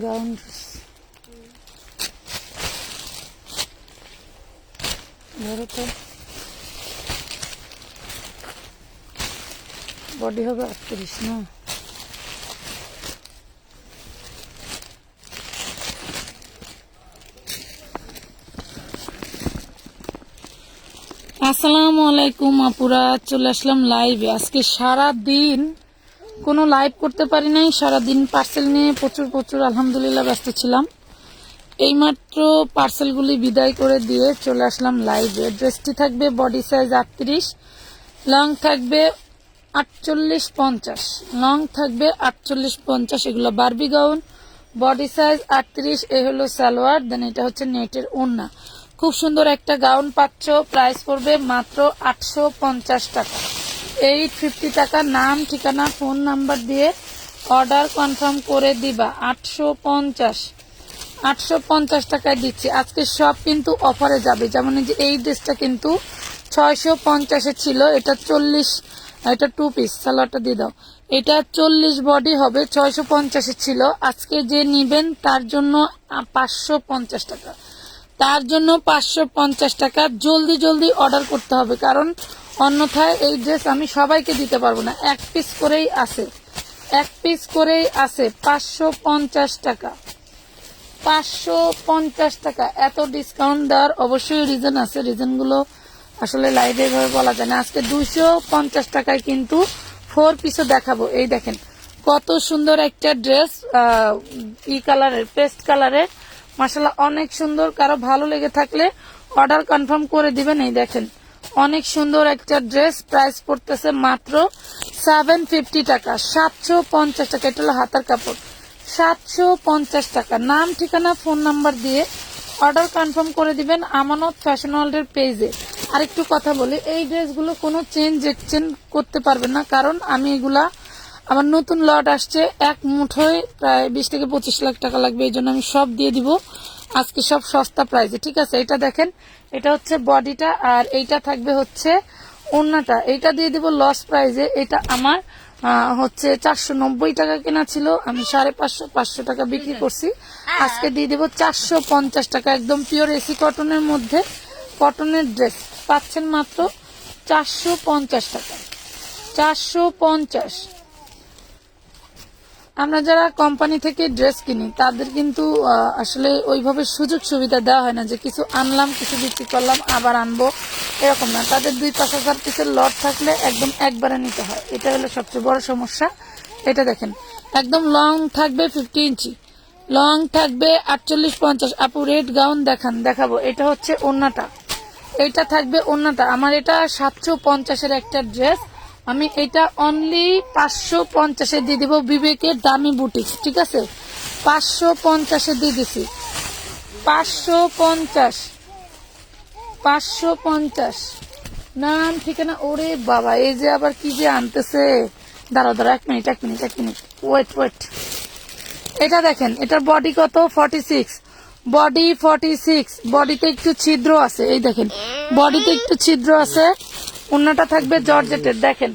Gown ধরো তো, body হবে 38 না? আসসালামু আলাইকুম আপুরা, চলে আসলাম লাইভে। আজকে সারা দিন কোনো লাইভ করতে পারি নাই, সারাদিন পার্সেল নিয়ে প্রচুর আলহামদুলিল্লাহ ব্যস্ত ছিলাম। এইমাত্র পার্সেলগুলি বিদায় করে দিয়ে চলে আসলাম লাইভে। ড্রেসটি থাকবে বডি সাইজ 38, লং থাকবে 48-50, লং থাকবে 48-50। এগুলো বারবি গাউন, বডি সাইজ 38। এ হলো সালোয়ার, দেন এটা হচ্ছে নেটের ওড়না। খুব সুন্দর একটা গাউন পাচ্ছ, প্রাইস পড়বে মাত্র 850 টাকা, 850 টাকা। নাম, ঠিকানা, ফোন নাম্বার দিয়ে অর্ডার কনফার্ম করে দিবা। 850 টাকায় দিচ্ছি। আজকে সব কিন্তু অফারে যাবে। যেমন এই ড্রেসটা কিন্তু 650 ছিল, এটা 40, এটা 2 পিস, সালোয়ারটা দিয়ে দাও। এটা 40 বডি হবে, 650 ছিল। আজকে যে নিবেন তার জন্য 550 টাকা, তার জন্য 550 টাকা। জলদি অর্ডার করতে হবে, কারণ অন্যথায় এই ড্রেস আমি সবাইকে দিতে পারবো না। এক পিস করেই আছে, 550 টাকা, 550 টাকা। এত ডিসকাউন্ট দেওয়ার অবশ্যই রিজন আছে, রিজনগুলো আসলে লাইভে এভাবে বলা যায় না। আজকে 250 টাকায় কিন্তু 4 পিসও দেখাবো। এই দেখেন কত সুন্দর একটা ড্রেস, কালারের, পেস্ট কালারের, মাশাআল্লাহ অনেক সুন্দর। কারো ভালো লেগে থাকলে অর্ডার কনফার্ম করে দিবেন। এই দেখেন অনেক সুন্দর একটা ড্রেস, প্রাইস পড়তেছে মাত্র 750 টাকা, 750 টাকা। এটা হলো হাতার কাপড়, 750 টাকা। নাম, ঠিকানা, ফোন নাম্বার দিয়ে অর্ডার কনফার্ম করে দিবেন আমানত ফ্যাশন ওয়ার্ল্ডের পেজে। আরেকটু কথা বলি, এই ড্রেসগুলো কোনো চেঞ্জ এক্সচেঞ্জ করতে পারবেন না, কারণ আমি এগুলা, আমার নতুন লট আসছে, এক মুঠোয় প্রায় 20 থেকে 25 লাখ টাকা লাগবে। এই জন্য আমি সব দিয়ে দিব আজকে, সব সস্তা প্রাইসে, ঠিক আছে? এটা দেখেন, এটা হচ্ছে বডিটা, আর এইটা থাকবে হচ্ছে ওড়নাটা। এইটা দিয়ে দিব লস প্রাইসে। এটা আমার হচ্ছে 490 টাকা কেনা ছিল, আমি 550 টাকা বিক্রি করছি। আজকে দিয়ে দেবো 450 টাকা। একদম পিওর এসি কটনের মধ্যে, কটনের ড্রেস পাচ্ছেন মাত্র 450 টাকা, 450। আমরা যারা কোম্পানি থেকে ড্রেস কিনি তাদের কিন্তু আসলে ওইভাবে সুযোগ সুবিধা দেওয়া হয় না, যে কিছু আনলাম, কিছু বিক্রি করলাম, আবার আনবো, এরকম না। তাদের 2-5 হাজার পিসের লট থাকলে একদম একবারে নিতে হয়। এটা হলো সবচেয়ে বড় সমস্যা। এটা দেখেন একদম লং থাকবে 50 ইঞ্চি, লং থাকবে 48-50। আপু রেড গাউন দেখাবো। এটা হচ্ছে ওড়নাটা, এইটা থাকবে ওড়নাটা। আমার এটা 750-এর একটা ড্রেস, আমি এটা অনলি 550-এ দিয়ে দিব। বিবেকের দামি বুটিক, ঠিক আছে? 550-এ দিয়ে দিছি, 550। নাম, ঠিকানা। ওরে বাবা, এই যে আবার কি যে আনতেছে। দাঁড়াও 1 মিনিট, ওয়েট। এটা দেখেন, এটার বডি কত? 46, বডি 46। বডিতে একটু ছিদ্র আছে, এই দেখেন বডিতে একটু ছিদ্র আছে। ওড়নাটা থাকবে জর্জেটের, দেখেন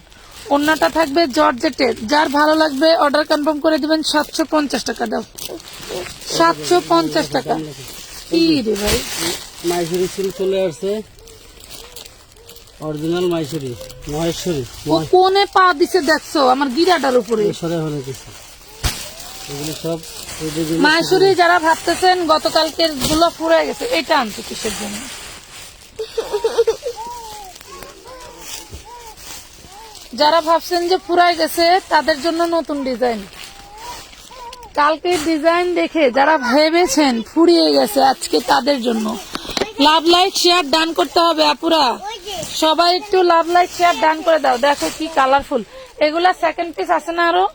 ওড়নাটা থাকবে জর্জেটের। যার ভালো লাগবে অর্ডার কনফার্ম করে দিবেন। 750 টাকা দাও, 750 টাকা। কি রে ভাই, মাইসুরি সিল চলে আসছে, অরিজিনাল মাইসুরি, মহেশ্বরী। ও কোনে পা দিছে দেখছো? আমার গিরাটার উপরে সরে হয়ে গেছে এগুলো সব। মাইসুরি যারা ভাবতেছেন গতকালকের গুলো ফুরে গেছে, এটা আনতে কিসের জন্য? যারা ভাবছেন যে ফুরাই গেছে তাদের জন্য নতুন ডিজাইন। কালকে ডিজাইন দেখে যারা ভেবেছেন ফুরিয়ে গেছে, আজকে তাদের জন্য। লাভ লাইক শেয়ার ডান করতে হবে আপুরা, সবাই একটু লাভ লাইক শেয়ার ডান করে দাও। দেখো কি কালারফুল, এগুলা সেকেন্ড পিস আছে না আরো?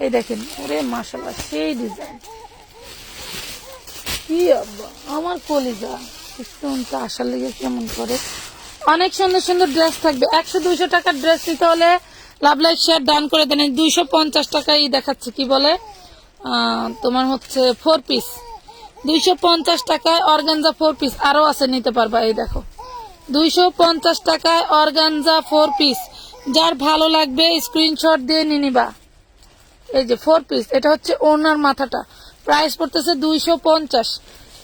এই দেখেন, ওরে মাশাআল্লাহ সেই ডিজাইন। কি আমার কলিজা শুনতে আসার লেগে কেমন করে। অনেক সুন্দর ড্রেস থাকবে। 100-200 টাকার ড্রেস নিতে হলে লাভ লাইক শেয়ার ডান করে দেন। 250 টাকাই দেখাচ্ছে, কি বলে তোমার হচ্ছে 4 পিস, 250 টাকায় অর্গানজা 4 পিস আরো আছে, নিতে পারবা। এই দেখো 250 টাকায় অর্গানজা 4 পিস। যার ভালো লাগবে স্ক্রিনশট দিয়ে নিয়ে নিবা, এই যে 4 পিস, এটা হচ্ছে ওনার মাথাটা, প্রাইস পড়তেছে 250,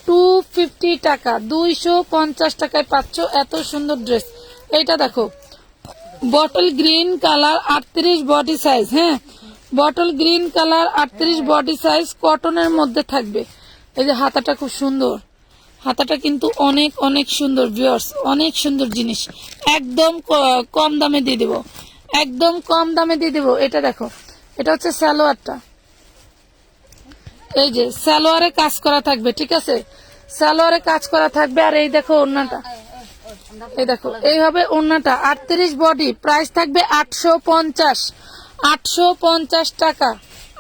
250 টাকা, 250 টাকায় পাচ্ছ এত সুন্দর ড্রেস। এইটা দেখো bottle green colour 38 body size, হ্যাঁ bottle green colour 38 body size, কটনের মধ্যে থাকবে। এই যে হাতাটা খুব সুন্দর, হাতাটা কিন্তু অনেক অনেক সুন্দর ভিউয়ার্স, অনেক সুন্দর জিনিস, একদম কম দামে দিয়ে দেবো, একদম কম দামে দিয়ে দেবো। এটা দেখো, এটা হচ্ছে সালোয়ারটা, এই যে সালোয়ারে কাজ করা থাকবে, ঠিক আছে, সালোয়ারে কাজ করা থাকবে। আর এই দেখো ওড়নাটা, এই দেখো এইভাবে ওড়নাটা 38 বডি, প্রাইস থাকবে 850, 850 টাকা,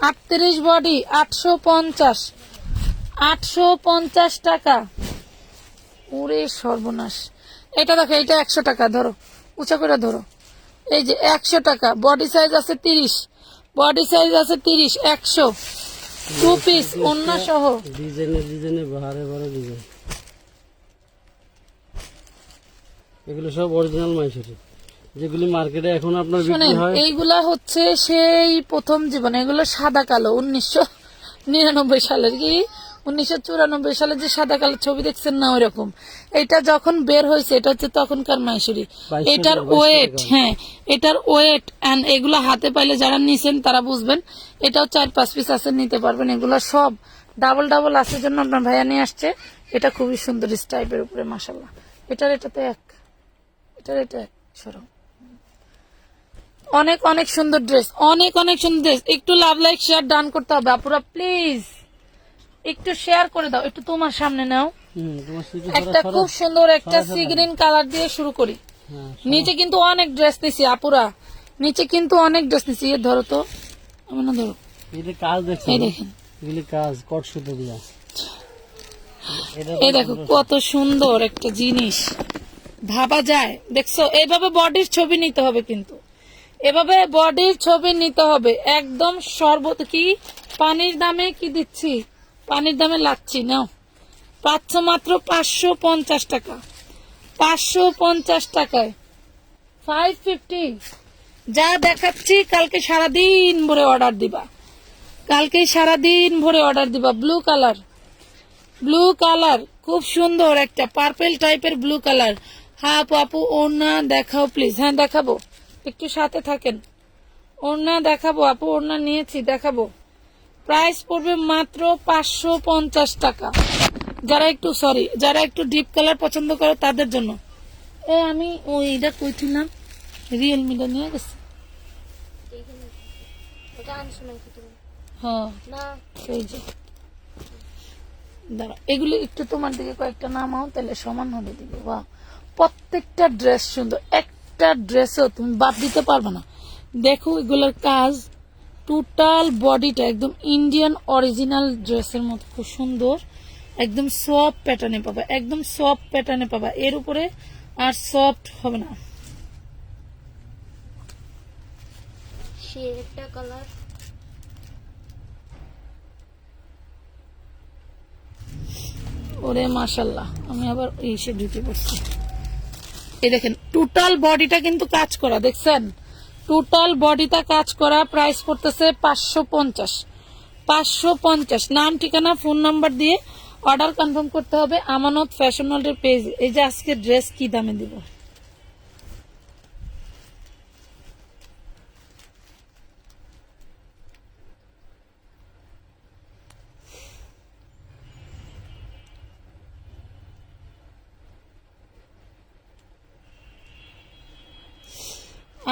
38 বডি 850, 850 টাকা। ওরে সর্বনাশ, এটা দেখো, এটা 100 টাকা, ধরো উঁচা করে ধরো, এই যে 100 টাকা, বডি সাইজ আছে 30, বডি সাইজ আছে 30, 100, 2 পিস ওড়না সহ। ডিজাইনে বাহারে বাহারে ডিজাইন, এগুলো সব অরিজিনাল মাইসুরি, যেগুলি মার্কেটে এখন আপনার বিক্রি শোনেন, হয়। এইগুলা হচ্ছে সেই প্রথম জীবন, এগুলো সাদা কালো 1999 সালের, কি 1994 সালে যে সাদা কালো ছবি দেখছেন না, ওই রকম। এটা যখন বের হয়েছে এটা হচ্ছে তখনকার মাইসুরি। 2200 এটার টাকা, ওয়েট, হ্যাঁ এটার ওয়েট এন্ড এগুলো হাতে পাইলে যারা নিছেন তারা বুঝবেন। এটাও 4-5 পিস আছে, নিতে পারবেন। এগুলো সব ডাবল ডাবল আছে জন্য আপনার ভাইয়া নিয়ে আসছে। এটা খুবই সুন্দর স্টাইপের উপরে, মাশাল্লাহ। এটাতে এক, এটা এক, সরো। অনেক অনেক সুন্দর ড্রেস, অনেক অনেক সুন্দর ড্রেস। একটু লাভ লাইক শেয়ার ডান করতে হবে আপুরা, প্লিজ একটু শেয়ার করে দাও। একটু তোমার সামনে নাও, তোমার সুইচে একটা খুব সুন্দর একটা সি গ্রিন কালার দিয়ে শুরু করি। নিচে কিন্তু অনেক ড্রেস নিছি আপুরা, নিচে কিন্তু অনেক ড্রেস নিছি। এ ধরো তো, আমি না ধরো, এই যে কাজ দেখছেন, এই দেখেন, এগুলি কাজ কট সুতো দিয়া, এই দেখো কত সুন্দর একটা জিনিস, ভাবা যায়, দেখছো? এইভাবে বডির ছবি নিতে হবে, কিন্তু এভাবে বডির ছবি নিতে হবে একদম। সর্বত কি পানির দামে কি দিচ্ছি, পানির দামে লাগছি নাও, পাচ্ছ মাত্র 550 টাকা, 550 টাকায় 550। যা দেখাচ্ছি কালকে সারাদিন ভরে অর্ডার দিবা, কালকে সারাদিন ভরে অর্ডার দিবা। ব্লু কালার, ব্লু কালার খুব সুন্দর একটা পার্পল টাইপের ব্লু কালার। হ্যাঁ আপু ওড়না দেখাও প্লিজ। হ্যাঁ দেখাবো, একটু সাথে থাকেন। ওড়না দেখাবো আপু, ওড়না নিয়েছি, দেখাবো। প্রাইস পড়বে মাত্র 550 টাকা। যারা একটু ডিপ কালার পছন্দ করে তাদের জন্য। আমি ওইটা কইছিলাম, রিয়েলমিটা নিয়ে গেছি। হ্যাঁ এই যে দাঁড়া, এগুলো একটু তোমার দিকে কয়েকটা নামাও, তাহলে সমান হবে দিকে। বাহ, প্রত্যেকটা ড্রেস সুন্দর, একটা ড্রেসও তুমি বাদ দিতে পারবে না। দেখো এগুলোর কাজ, টোটাল বডিটা একদম ইন্ডিয়ান অরিজিনাল ড্রেসের মতো, খুব সুন্দর, একদম সফট প্যাটার্নে পাবা, একদম সফট প্যাটার্নে পাবা। এর উপরে আর সফট হবে না। একটা কালার, ওরে মাশাল্লাহ, আমি আবার এসে ঢুকে পড়ছি। এই দেখেন টোটাল বডিটা কিন্তু কাজ করা, দেখছেন? টোটাল বডিটা কাজ করা। প্রাইস পড়তেছে 550, 550। নাম ঠিকানা ফোন নাম্বার দিয়ে অর্ডার কনফার্ম করতে হবে আমানত ফ্যাশন ওয়ার্ল্ডের পেজ। এই যে আজকে ড্রেস কি দামে দিব,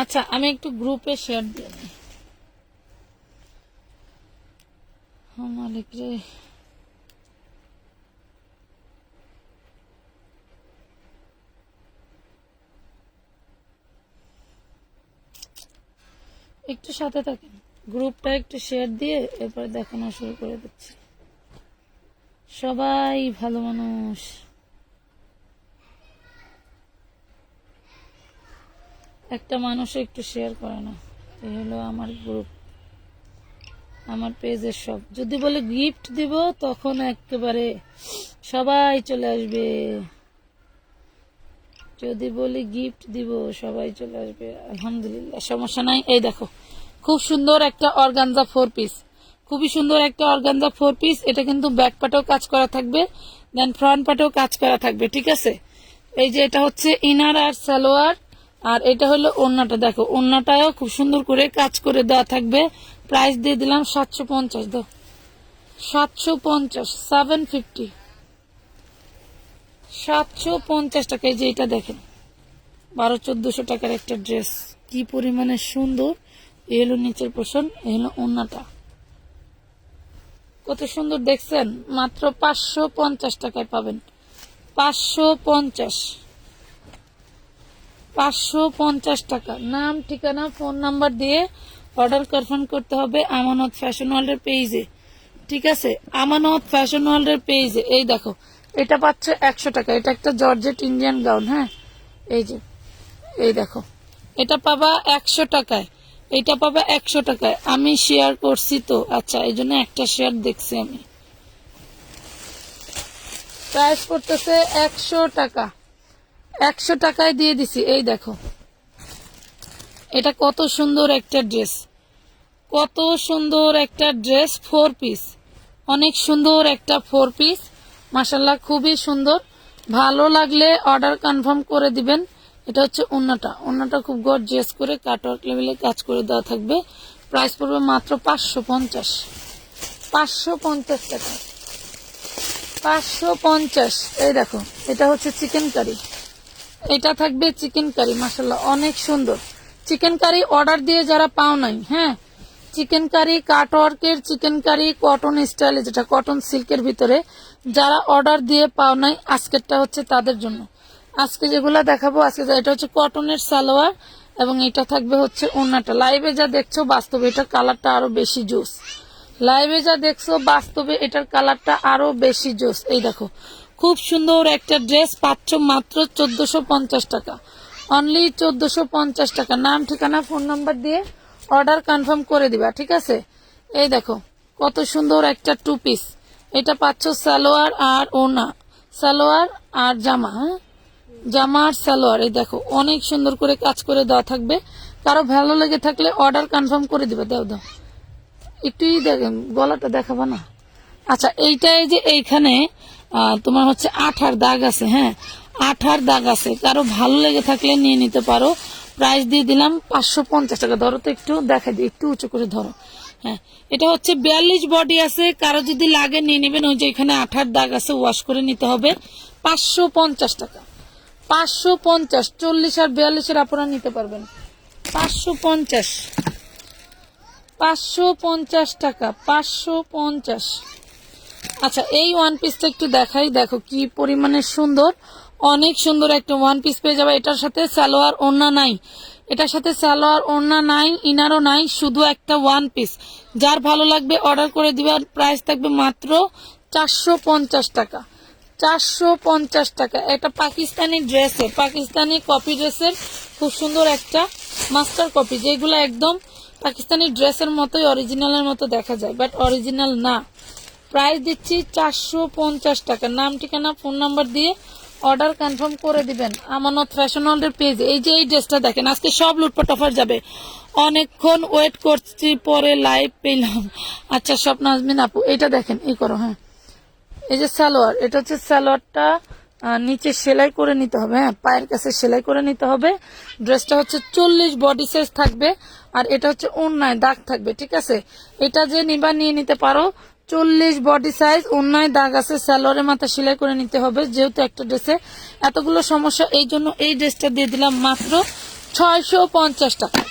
আচ্ছা আমি একটু গ্রুপে শেয়ার দিয়ে দিই। মালিক রে, একটু সাথে থাকেন, গ্রুপটা একটু শেয়ার দিয়ে এরপরে দেখানো শুরু করে দিচ্ছি। সবাই ভালো মানুষ, একটা মানুষও একটু শেয়ার করে না। এই হলো আমার গ্রুপ, আমার পেজের সব। যদি বলে গিফট দিব তখন একেবারে সবাই চলে আসবে, যদি বলি গিফট দিব সবাই চলে আসবে। আলহামদুলিল্লাহ, সমস্যা নাই। এই দেখো খুব সুন্দর একটা অর্গানজা 4 পিস, খুবই সুন্দর একটা অর্গানজা 4 পিস। এটা কিন্তু ব্যাক পাটেও কাজ করা থাকবে, দেন ফ্রন্ট পাটেও কাজ করা থাকবে, ঠিক আছে। এই যে এটা হচ্ছে ইনার আর সালোয়ার, আর এটা হলো ওড়নাটা। দেখো ওড়নাটাও খুব সুন্দর করে কাজ করে দেওয়া থাকবে। প্রাইস দিয়ে দিলাম 750, দাও 750, 750, 750 টাকা। এই যে এটা দেখেন 1200-1400 টাকার একটা ড্রেস, কি পরিমাণে সুন্দর। এই হলো নিচের পোর্শন, এই হলো ওড়নাটা, কত সুন্দর দেখছেন। মাত্র 550 টাকায় পাবেন, 550, 550 টাকা। নাম, ঠিকানা, ফোন নাম্বার দিয়ে অর্ডার কনফার্ম করতে হবে আমানত ফ্যাশন ওয়ার্ল্ডের পেজে, ঠিক আছে। আমানত ফ্যাশন ওয়ার্ল্ডের পেজে। এই দেখো এটা পাচ্ছে 100 টাকা, এটা একটা জর্জেট ইন্ডিয়ান গাউন, হ্যাঁ। এই যে এই দেখো এটা পাবা 100 টাকায়, এটা পাবা 100 টাকায়। আমি শেয়ার করছি তো, আচ্ছা এই জন্য একটা শেয়ার দেখছি আমি। প্রাইস পড়তেছে 100 টাকা, 100 টাকায় দিয়ে দিছি। এই দেখো এটা কত সুন্দর একটা ড্রেস, কত সুন্দর একটা ড্রেস, 4 পিস, অনেক সুন্দর একটা 4 পিস, মাশাল্লাহ খুবই সুন্দর। ভালো লাগলে অর্ডার কনফার্ম করে দিবেন। এটা হচ্ছে ওড়নাটা, ওড়নাটা খুব গর্জিয়াস করে কাটওয়ার্ক লেভেলে কাজ করে দেওয়া থাকবে। প্রাইস পড়বে মাত্র 550, 550 টাকা, 550। এই দেখো এটা হচ্ছে চিকেন কারি, এটা থাকবে চিকেন কারি, মাশাল্লাহ অনেক সুন্দর। চিকেন কারি অর্ডার দিয়ে যারা পাও নাই, হ্যাঁ, চিকেন কারি কাটওয়ার্কের চিকেন কারি কটন স্টাইলে, যেটা কটন সিল্কের ভিতরে, যারা অর্ডার দিয়ে পাও নাই, আজকেরটা হচ্ছে তাদের জন্য। আজকে যেগুলা দেখাবো, আজকে এটা হচ্ছে কটনের সালোয়ার এবং এটা থাকবে হচ্ছে ওড়নাটা। লাইভে যা দেখছো বাস্তবে এটার কালারটা আরো বেশি জোস, লাইভে যা দেখছো বাস্তবে এটার কালারটা আরো বেশি জোস। এই দেখো খুব সুন্দর একটা ড্রেস পাচ্ছ মাত্র 1450 টাকা, অনলি 1450 টাকা। নাম, ঠিকানা, ফোন নাম্বার দিয়ে অর্ডার কনফার্ম করে দিবা, ঠিক আছে। এই দেখো কত সুন্দর একটা 2 পিস, এটা পাচ্ছ সালোয়ার আর ওড়না, সালোয়ার আর জামা, হ্যাঁ, জামা আর সালোয়ার। এই দেখো অনেক সুন্দর করে কাজ করে দেওয়া থাকবে। কারো ভালো লেগে থাকলে অর্ডার কনফার্ম করে দিবে। দাও দাও একটুই দেখেন, গলাটা দেখাবা না। আচ্ছা এইটাই যে এইখানে তোমার হচ্ছে আঠার দাগ আছে, হ্যাঁ, আঠার দাগ আছে। কারো ভালো লেগে থাকলে নিয়ে নিতে পারো। প্রাইস দিয়ে দিলাম 550 টাকা। ধরো তো একটু দেখাই দিই, একটু উঁচু করে ধরো, হ্যাঁ। এটা হচ্ছে 42 বডি আছে, কারো যদি লাগে নিয়ে নেবেন। ওই যে এখানে আঠার দাগ আছে, ওয়াশ করে নিতে হবে। 550 টাকা, 550, 40 আর 42 আপনারা নিতে পারবেন। 550, 550 টাকা, 550। আচ্ছা এই ওয়ান পিসটা একটু দেখাই, দেখো কি পরিমাণে সুন্দর, অনেক সুন্দর একটা ওয়ান পিস পেয়ে যাবে। এটার সাথে সালোয়ার ওড়না নাই, এটার সাথে সালোয়ার ওড়না নাই, ইনারও নাই, শুধু একটা ওয়ান পিস। যার ভালো লাগবে অর্ডার করে দিবে। আর প্রাইস থাকবে মাত্র 450 টাকা, 450 টাকা। এটা পাকিস্তানি ড্রেসের, পাকিস্তানি কপি ড্রেসের খুব সুন্দর একটা মাস্টার কপি, যেগুলো একদম পাকিস্তানি ড্রেসের মতোই অরিজিনালের মতো দেখা যায়, বাট অরিজিনাল না। প্রাইস দিচ্ছি 450 টাকা। নাম, ঠিকানা, ফোন নাম্বার দিয়ে অর্ডার কনফার্ম করে দিবেন আমানত ফ্যাশন ওয়ার্ল্ডের পেজে। এই যে এই ড্রেসটা দেখেন, আজকে সব লুটপাট অফার যাবে। অনেকক্ষণ ওয়েট করছি, পরে লাইভ পেলাম। আচ্ছা স্বপ্ন আজমিন আপু, এটা দেখেন, এই করো, হ্যাঁ। এই যে সালোয়ার, এটা হচ্ছে সালোয়ারটা নিচে সেলাই করে নিতে হবে, হ্যাঁ, পায়ের কাছে সেলাই করে নিতে হবে। ড্রেসটা হচ্ছে 40 বডি সাইজ থাকবে, আর এটা হচ্ছে ওড়নায় দাগ থাকবে, ঠিক আছে। এটা যে নিবা নিয়ে নিতে পারো। 40 বডি সাইজ, ওড়নায় দাগ আছে, সালোয়ারের মাথা সেলাই করে নিতে হবে। যেহেতু একটা ড্রেসে এতগুলো সমস্যা, এই জন্য এই ড্রেসটা দিয়ে দিলাম মাত্র 650 টাকা,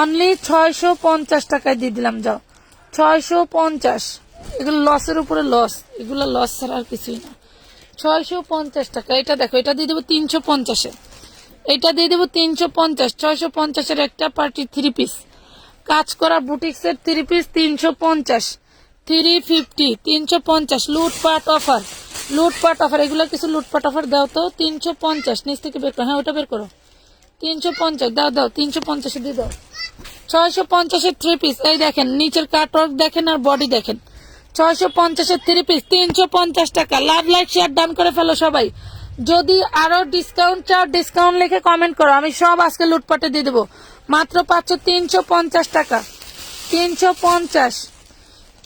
অনলি 650 টাকায় দিয়ে দিলাম। যাও 650, এগুলো লসের উপরে লস, এগুলো লস ছাড়া আর কিছুই না। 650 টাকা। এটা দেখো, এটা দিয়ে দেবো 350-এ, এটা দিয়ে দেবো 350। 650-এর একটা পার্টি 3 পিস, কাজ করা বুটিক্সের 3 পিস 350, 350, 350। লুটপাট অফার, লুটপাট অফার, এগুলো কিছু লুটপাট অফার দাও তো। 350 নিচ থেকে বের করো, হ্যাঁ ওটা বের করো। 350 দাও, দাও 350 দিয়ে দাও। 650-এর 3 পিস, এই দেখেন নিচের কাটওয়ার্ক দেখেন আর বডি দেখেন। 650-এর 3 পিস 350 টাকা। লাভ, লাইক, শেয়ার ডান করে ফেলো সবাই। যদি আরো ডিসকাউন্ট চাও, ডিসকাউন্ট লিখে কমেন্ট করো, আমি সব আজকে লুটপাটে দিয়ে দেবো। মাত্র পাচ্ছ 350 টাকা। 350,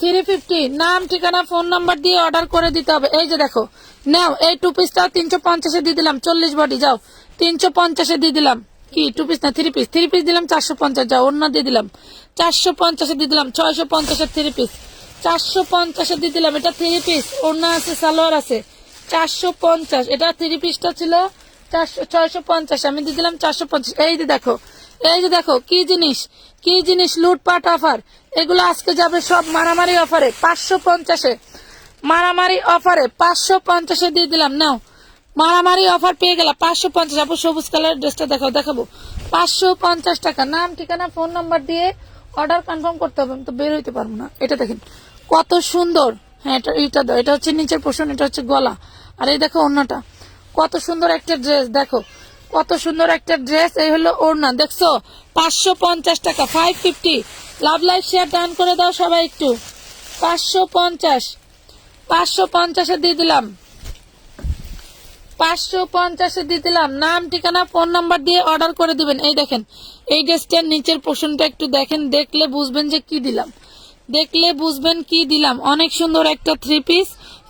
350, নাম ঠিকানা ফোন নাম্বার দিয়ে অর্ডার করে দিতে হবে। এই যে দেখো, নাও এই 2 পিসটা 350 দিয়ে দিলাম, 40 বডি, যাও 350 দিয়ে দিলাম। কি 2 পিস না 3 পিস, 3 পিস দিলাম 450, যাও অন্য দিয়ে দিলাম 450 দিয়ে দিলাম, 650 3 পিস, 450 দিয়ে দিলাম। এটা 3 পিস, অন্য আছে, সালোয়ার আছে, 450। এটা 3 পিসটা ছিল 650, আমি দিয়ে দিলাম 450। এই যে দেখো, এই যে দেখো কি জিনিস, কি জিনিস, লুটপাট অফার। এগুলো আজকে যাবে সব মারামারি অফারে, 550-এ, মারামারি অফারে 550 দিয়ে দিলাম। নাও মারামারি অফার পেয়ে গেলাম 550। আপু সবুজ কালার ড্রেসটা দেখাবো 550 টাকা। নাম ঠিকানা ফোন নাম্বার দিয়ে অর্ডার কনফার্ম করতে হবে, আমি তো বের হইতে পারবো না। এটা দেখেন কত সুন্দর। হ্যাঁ এটা দাও, এটা হচ্ছে নিচের পোর্শন, এটা হচ্ছে গলা, আর এই দেখো ওড়নাটা, কত সুন্দর একটা ড্রেস। দেখো কত সুন্দর একটা ড্রেস। এই হলো ওড়না, দেখছো 550 টাকা, 550। লাভ লাইফ শেয়ার ডান করে দাও সবাই একটু। 550 দিয়ে দিলাম, 550 দিয়ে দিলাম। নাম ঠিকানা ফোন নাম্বার দিয়ে অর্ডার করে দিবেন। এই দেখেন এই ড্রেসটার নিচের পোর্শনটা একটু দেখেন, দেখলে বুঝবেন যে কি দিলাম, দেখলে বুঝবেন কি দিলাম। অনেক সুন্দর একটা 3 পিস।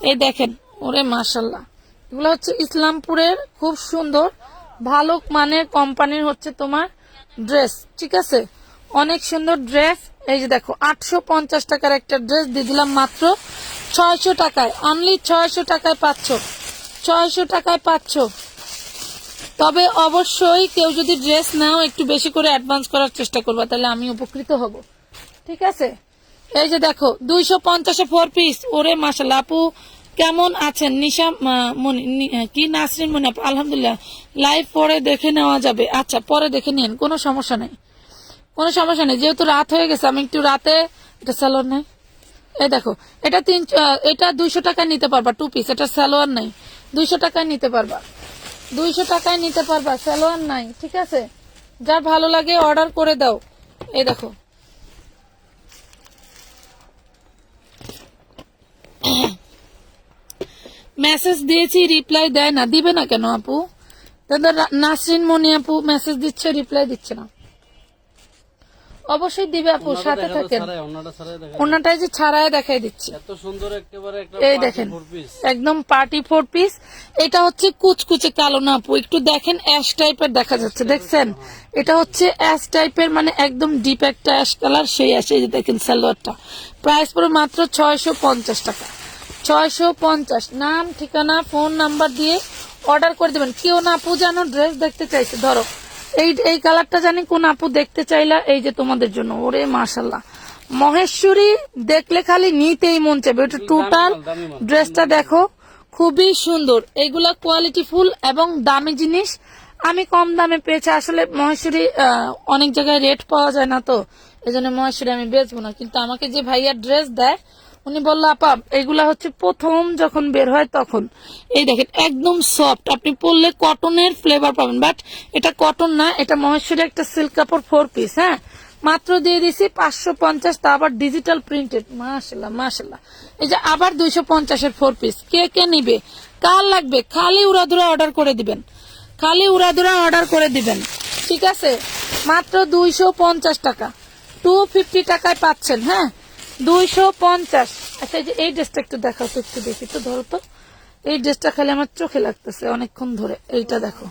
এই দেখেন, ওরে মাশাল্লাহ, এগুলো হচ্ছে ইসলামপুরের খুব সুন্দর ভালো মানের কোম্পানির হচ্ছে তোমার ড্রেস, ঠিক আছে, অনেক সুন্দর ড্রেস। এই যে দেখো 850 টাকার একটা ড্রেস দিয়ে দিলাম মাত্র 600 টাকায়, অনলি 600 টাকায় পাচ্ছ, 600 টাকায় পাচ্ছ। তবে অবশ্যই কেউ যদি ড্রেস নাও একটু বেশি করে অ্যাডভান্স করার চেষ্টা করবা, তাহলে আমি উপকৃত হব, ঠিক আছে। এই যে দেখো 250-এ 4 পিস। ওরে মাশাআল্লাহ, আপু কেমন আছেন? নিশা কি নাসরিন মনি আপু, আলহামদুলিল্লাহ। লাইভ পরে দেখে নেওয়া যাবে? আচ্ছা পরে দেখে নিন, কোনো সমস্যা নেই, কোনো সমস্যা নেই, যেহেতু রাত হয়ে গেছে আমি একটু রাতে। এটা সালোয়ার নেই, এই দেখো এটা 200 টাকায় নিতে পারবা 2 পিস, এটা সালোয়ার নাই, 200 টাকায় নিতে পারবা, 200 টাকায় নিতে পারবা, সালোয়ার নাই, ঠিক আছে। যার ভালো লাগে অর্ডার করে দাও। এই দেখো মেসেজ দিয়েছি রিপ্লাই দেয় না, দিবে না কেন আপু? দাদা নাসরিন মনি আপু মেসেজ দিচ্ছে, রিপ্লাই দিচ্ছে না। অবশ্যই দিবে আপু, সাথে থাকেন। ওনাটাই যে ছাড়ায় দেখাই দিচ্ছি, এত সুন্দর একেবারে একটা এই দেখেন একদম পার্টি 4 পিস। এটা হচ্ছে কুচকুচে কালো না আপু, একটু দেখেন অ্যাশ টাইপের দেখা যাচ্ছে, দেখছেন? এটা হচ্ছে অ্যাশ টাইপের, মানে একদম ডিপ একটা অ্যাশ কালার, সেই অ্যাশ। এই যে দেখেন সালোয়ারটা, প্রাইস পড়ে মাত্র 650 টাকা, 650। নাম ঠিকানা ফোন নাম্বার দিয়ে অর্ডার করে দেবেন। কেউ না আপু জানো ড্রেস দেখতে চাইছে, ধরো এই কালারটা জানি কোন আপু দেখতে চাইলা, এই যে তোমাদের জন্য। ওরে মাশাল্লাহ, মহেশ্বরী দেখলে খালি নিতেই মন চাইবে। এটা টোটাল ড্রেসটা দেখো, খুবই সুন্দর। এইগুলা কোয়ালিটি ফুল এবং দামি জিনিস, আমি কম দামে পেয়েছি। আসলে মহেশ্বরী অনেক জায়গায় রেট পাওয়া যায় না, তো এই জন্য মহেশ্বরী আমি বেচবো না। কিন্তু আমাকে যে ভাইয়া ড্রেস দেয়, উনি বললো আপা এগুলা হচ্ছে প্রথম যখন বের হয় তখন। এই দেখেন একদম সফট, আপনি পরলে কটনের ফ্লেভার পাবেন, বাট এটা কটন না, এটা মহেশ্বরী একটা সিল্ক কাপড় 4 পিস। হ্যাঁ, মাত্র দিয়ে দিছি 550, তা আবার ডিজিটাল প্রিন্টেড। মাশাল্লাহ মাশাল্লাহ। এই যে আবার 250-এর 4 পিস। কে কে নিবে, কার লাগবে, খালি উড়াধুরা অর্ডার করে দিবেন, খালি উড়াধুরা অর্ডার করে দিবেন, ঠিক আছে। মাত্র 250 টাকা, 250 টাকায় পাচ্ছেন। হ্যাঁ 250। আচ্ছা এই যে এই ড্রেসটা একটু দেখাও তো, একটু দেখি তো, ধরো তো। এই ড্রেসটা খালি আমার চোখে লাগতেছে অনেকক্ষণ ধরে। এইটা দেখো,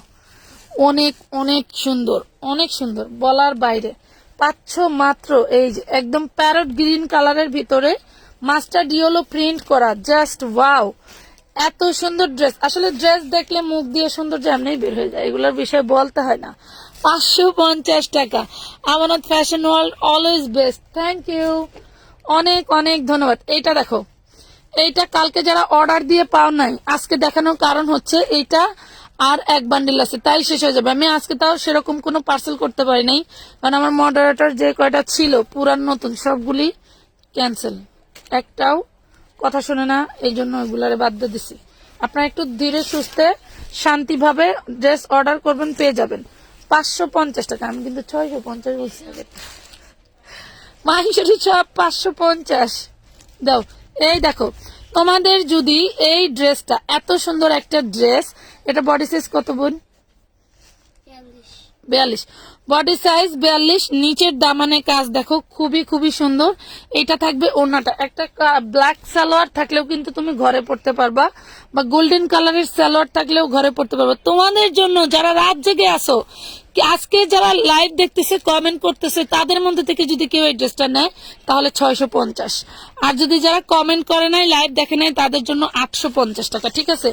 অনেক অনেক সুন্দর, অনেক সুন্দর, বলার বাইরে। পাচ্ছ মাত্র এই যে একদম প্যারট গ্রিন কালারের ভিতরে মাস্টার ইয়েলো প্রিন্ট করা, জাস্ট ওয়াও, এত সুন্দর ড্রেস। আসলে ড্রেস দেখলে মুখ দিয়ে সৌন্দর্য এমনি বের হয়ে যায়, এগুলোর বিষয়ে বলতে হয় না। 550 টাকা। Amanat fashion world always best, thank you, অনেক অনেক ধন্যবাদ। এইটা দেখো, এইটা কালকে যারা অর্ডার দিয়ে পাও নাই, আজকে দেখানোর কারণ হচ্ছে এইটা আর এক বান্ডিল আছে, তাই শেষ হয়ে যাবে। আমি আজকে তাও সেরকম কোনো পার্সেল করতে পারি নাই, কারণ আমার মডারেটর যে কয়টা ছিল পুরান নতুন সবগুলি ক্যান্সেল, একটাও কথা শুনে না, এই জন্য ওইগুলারে বাদ দিয়ে দিছি। আপনারা একটু ধীরে সুস্থে শান্তিভাবে ড্রেস অর্ডার করবেন, পেয়ে যাবেন। 550 টাকা, আমি কিন্তু 650 বলছি আগে। মাংসটি সব 550 দাও। এই দেখো, তোমাদের যদি এই ড্রেসটা, এত সুন্দর একটা ড্রেস, এটা বডি সাইজ কত বোন? 42। বডি সাইজ 42, নিচের দামানে কাজ দেখো খুবই খুবই সুন্দর। এটা থাকবে ওড়নাটা, একটা ব্ল্যাক সালোয়ার থাকলেও কিন্তু তুমি ঘরে পড়তে পারবা, বা গোল্ডেন কালারের সালোয়ার থাকলেও ঘরে পড়তে পারবা। তোমাদের জন্য যারা রাত জেগে আসো, আজকে যারা লাইভ দেখতেছে কমেন্ট করতেছে, তাদের মধ্যে থেকে যদি কেউ এই ড্রেসটা নেয় তাহলে 650, আর যদি যারা কমেন্ট করে নাই লাইভ দেখে নাই তাদের জন্য 850 টাকা, ঠিক আছে।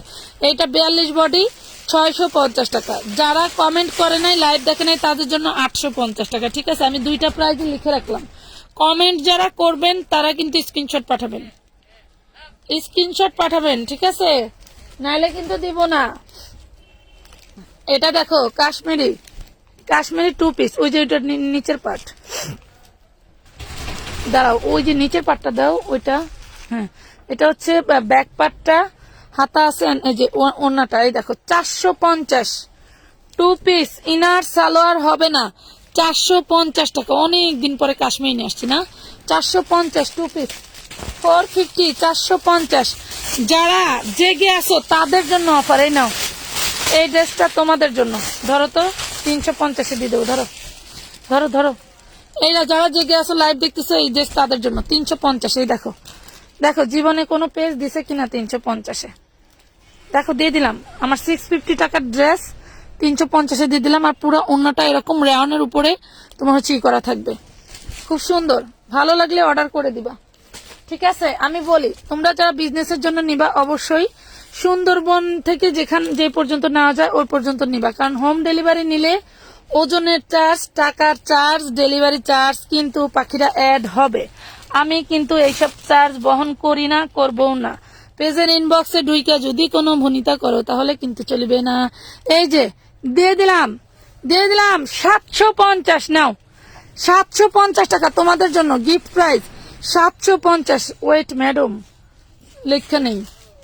এইটা 42 বডি 650 টাকা, যারা কমেন্ট করে নাই লাইভ দেখে নাই তাদের জন্য 850 টাকা, ঠিক আছে। আমি দুইটা প্রাইস লিখে রাখলাম, কমেন্ট যারা করবেন তারা কিন্তু স্ক্রিনশট পাঠাবেন, স্ক্রিনশট পাঠাবেন, ঠিক আছে, নাইলে কিন্তু দিব না। এটা দেখো কাশ্মীরি, কাশ্মীরি 2 পিস, ওই যে ওইটা নিচের পার্ট, দাঁড়াও ওই যে নিচের পার্টটা দাও ওইটা, হ্যাঁ এটা হচ্ছে ব্যাক পার্টটা, হাতা আছে, এই যে ওড়নাটা, এই দেখো 450, 2 পিস ইনার সালোয়ার হবে না, 450 টাকা। অনেক দিন পরে কাশ্মীর নিয়ে আসছি না, 450 2 পিস, 450, 450। যারা জেগে আসো তাদের জন্য অফার, এই নাও এই ড্রেসটা তোমাদের জন্য, ধরো তো 350 দিয়ে দেবো, ধরো ধরো ধরো, এইরা যারা জেগে আসো লাইভ দেখতেছো এই ড্রেস তাদের জন্য 350। এই দেখো, দেখো জীবনে কোনো পেজ দিছে কিনা 350-এ, দেখো দিয়ে দিলাম। আমার 650 টাকার ড্রেস 350-এ দিয়ে দিলাম, আর পুরো ওড়নাটা এরকম রেওয়ানের উপরে তোমার হচ্ছে ই করা থাকবে, খুব সুন্দর। ভালো লাগলে অর্ডার করে দিবা, ঠিক আছে। আমি বলি তোমরা যারা বিজনেসের জন্য নিবা অবশ্যই সুন্দরবন থেকে যে পর্যন্ত নেওয়া যায় ওই পর্যন্ত নিবা, কারণ হোম ডেলিভারি নিলে ওজনের চার্জ, টাকার চার্জ, ডেলিভারি চার্জ কিন্তু পাখিরা অ্যাড হবে। আমি কিন্তু এইসব চার্জ বহন করি না, করবও না। পেজের ইনবক্সে ঢুইকা যদি কোনো ভনিতা করো তাহলে কিন্তু চলবে না। এই যে দিয়ে দিলাম 750, নাও 750 টাকা তোমাদের জন্য গিফট প্রাইস 750। ওয়েট ম্যাডাম, লেখা নেই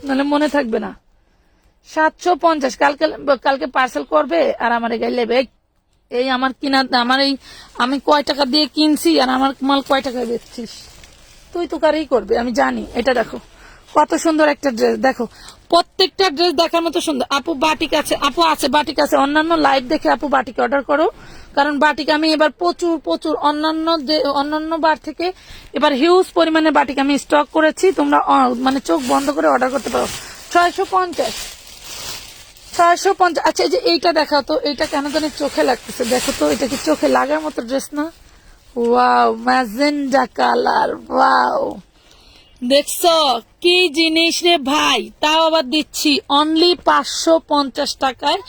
নাহলে মনে থাকবে না। 750, কালকে পার্সেল করবে আর আমার গায়ে লেবে, এই আমার কিনা, আমার এই আমি কয় টাকা দিয়ে কিনছি আর আমার মাল কয় টাকা বেচছিস, তুই তো কারেই করবে আমি জানি। এটা দেখো কত সুন্দর একটা ড্রেস, দেখো প্রত্যেকটা ড্রেস দেখার মতো সুন্দর। আপু বাটিক আছে, আপু আছে বাটিক আছে, অন্যান্য লাইভ দেখে আপু বাটিক অর্ডার করো, কারণ বাটিক আমি এবার প্রচুর অন্যান্য বার থেকে এবার হিউজ পরিমাণে বাটিক আমি স্টক করেছি। তোমরা মানে চোখ বন্ধ করে অর্ডার করতে পারো। 650, 650। আচ্ছা এই যে এইটা দেখাও তো, এইটা কেন জানি চোখে লাগতেছে, দেখো তো এটা কি চোখে লাগার মতো ড্রেস না? ওয়াও, ম্যাজেন্ডা কালার, ওয়াও, দেখছো কি জিনিস রে ভাই। তাও আবার দিচ্ছি অনলি 550 টাকায়,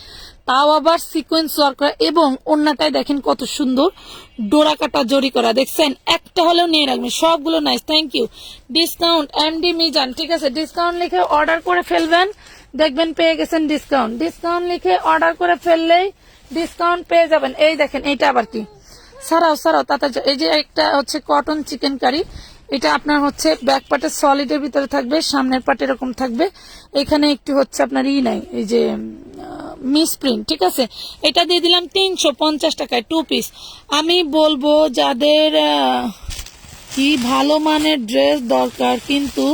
তাও আবার সিকোয়েন্স ওয়ার্ক করা, এবং ওড়নাটায় দেখেন কত সুন্দর ডোরা কাটা জরি করা, দেখছেন? একটা হলেও নিয়ে রাখবেন, সবগুলো nice. Thank you. Discount MD Mizan, ঠিক আছে, ডিসকাউন্ট লিখে অর্ডার করে ফেলবেন, দেখবেন পেয়ে গেছেন ডিসকাউন্ট। ডিসকাউন্ট লিখে অর্ডার করে ফেললেই ডিসকাউন্ট পেয়ে যাবেন। এই দেখেন এইটা আবার কি, সারাও তাতে, এই যে একটা হচ্ছে কটন চিকেন কারি, এটা আপনার হচ্ছে ব্যাক পার্টের সলিডের ভিতরে থাকবে, সামনের পার্ট এরকম থাকবে, এখানে একটু হচ্ছে আপনার নাই, এই যে মিস প্রিন্ট, ঠিক আছে। এটা দিয়ে দিলাম 350 টাকায় 2 পিস। আমি বলবো যাদের কি ভালো মানের ড্রেস দরকার কিন্তু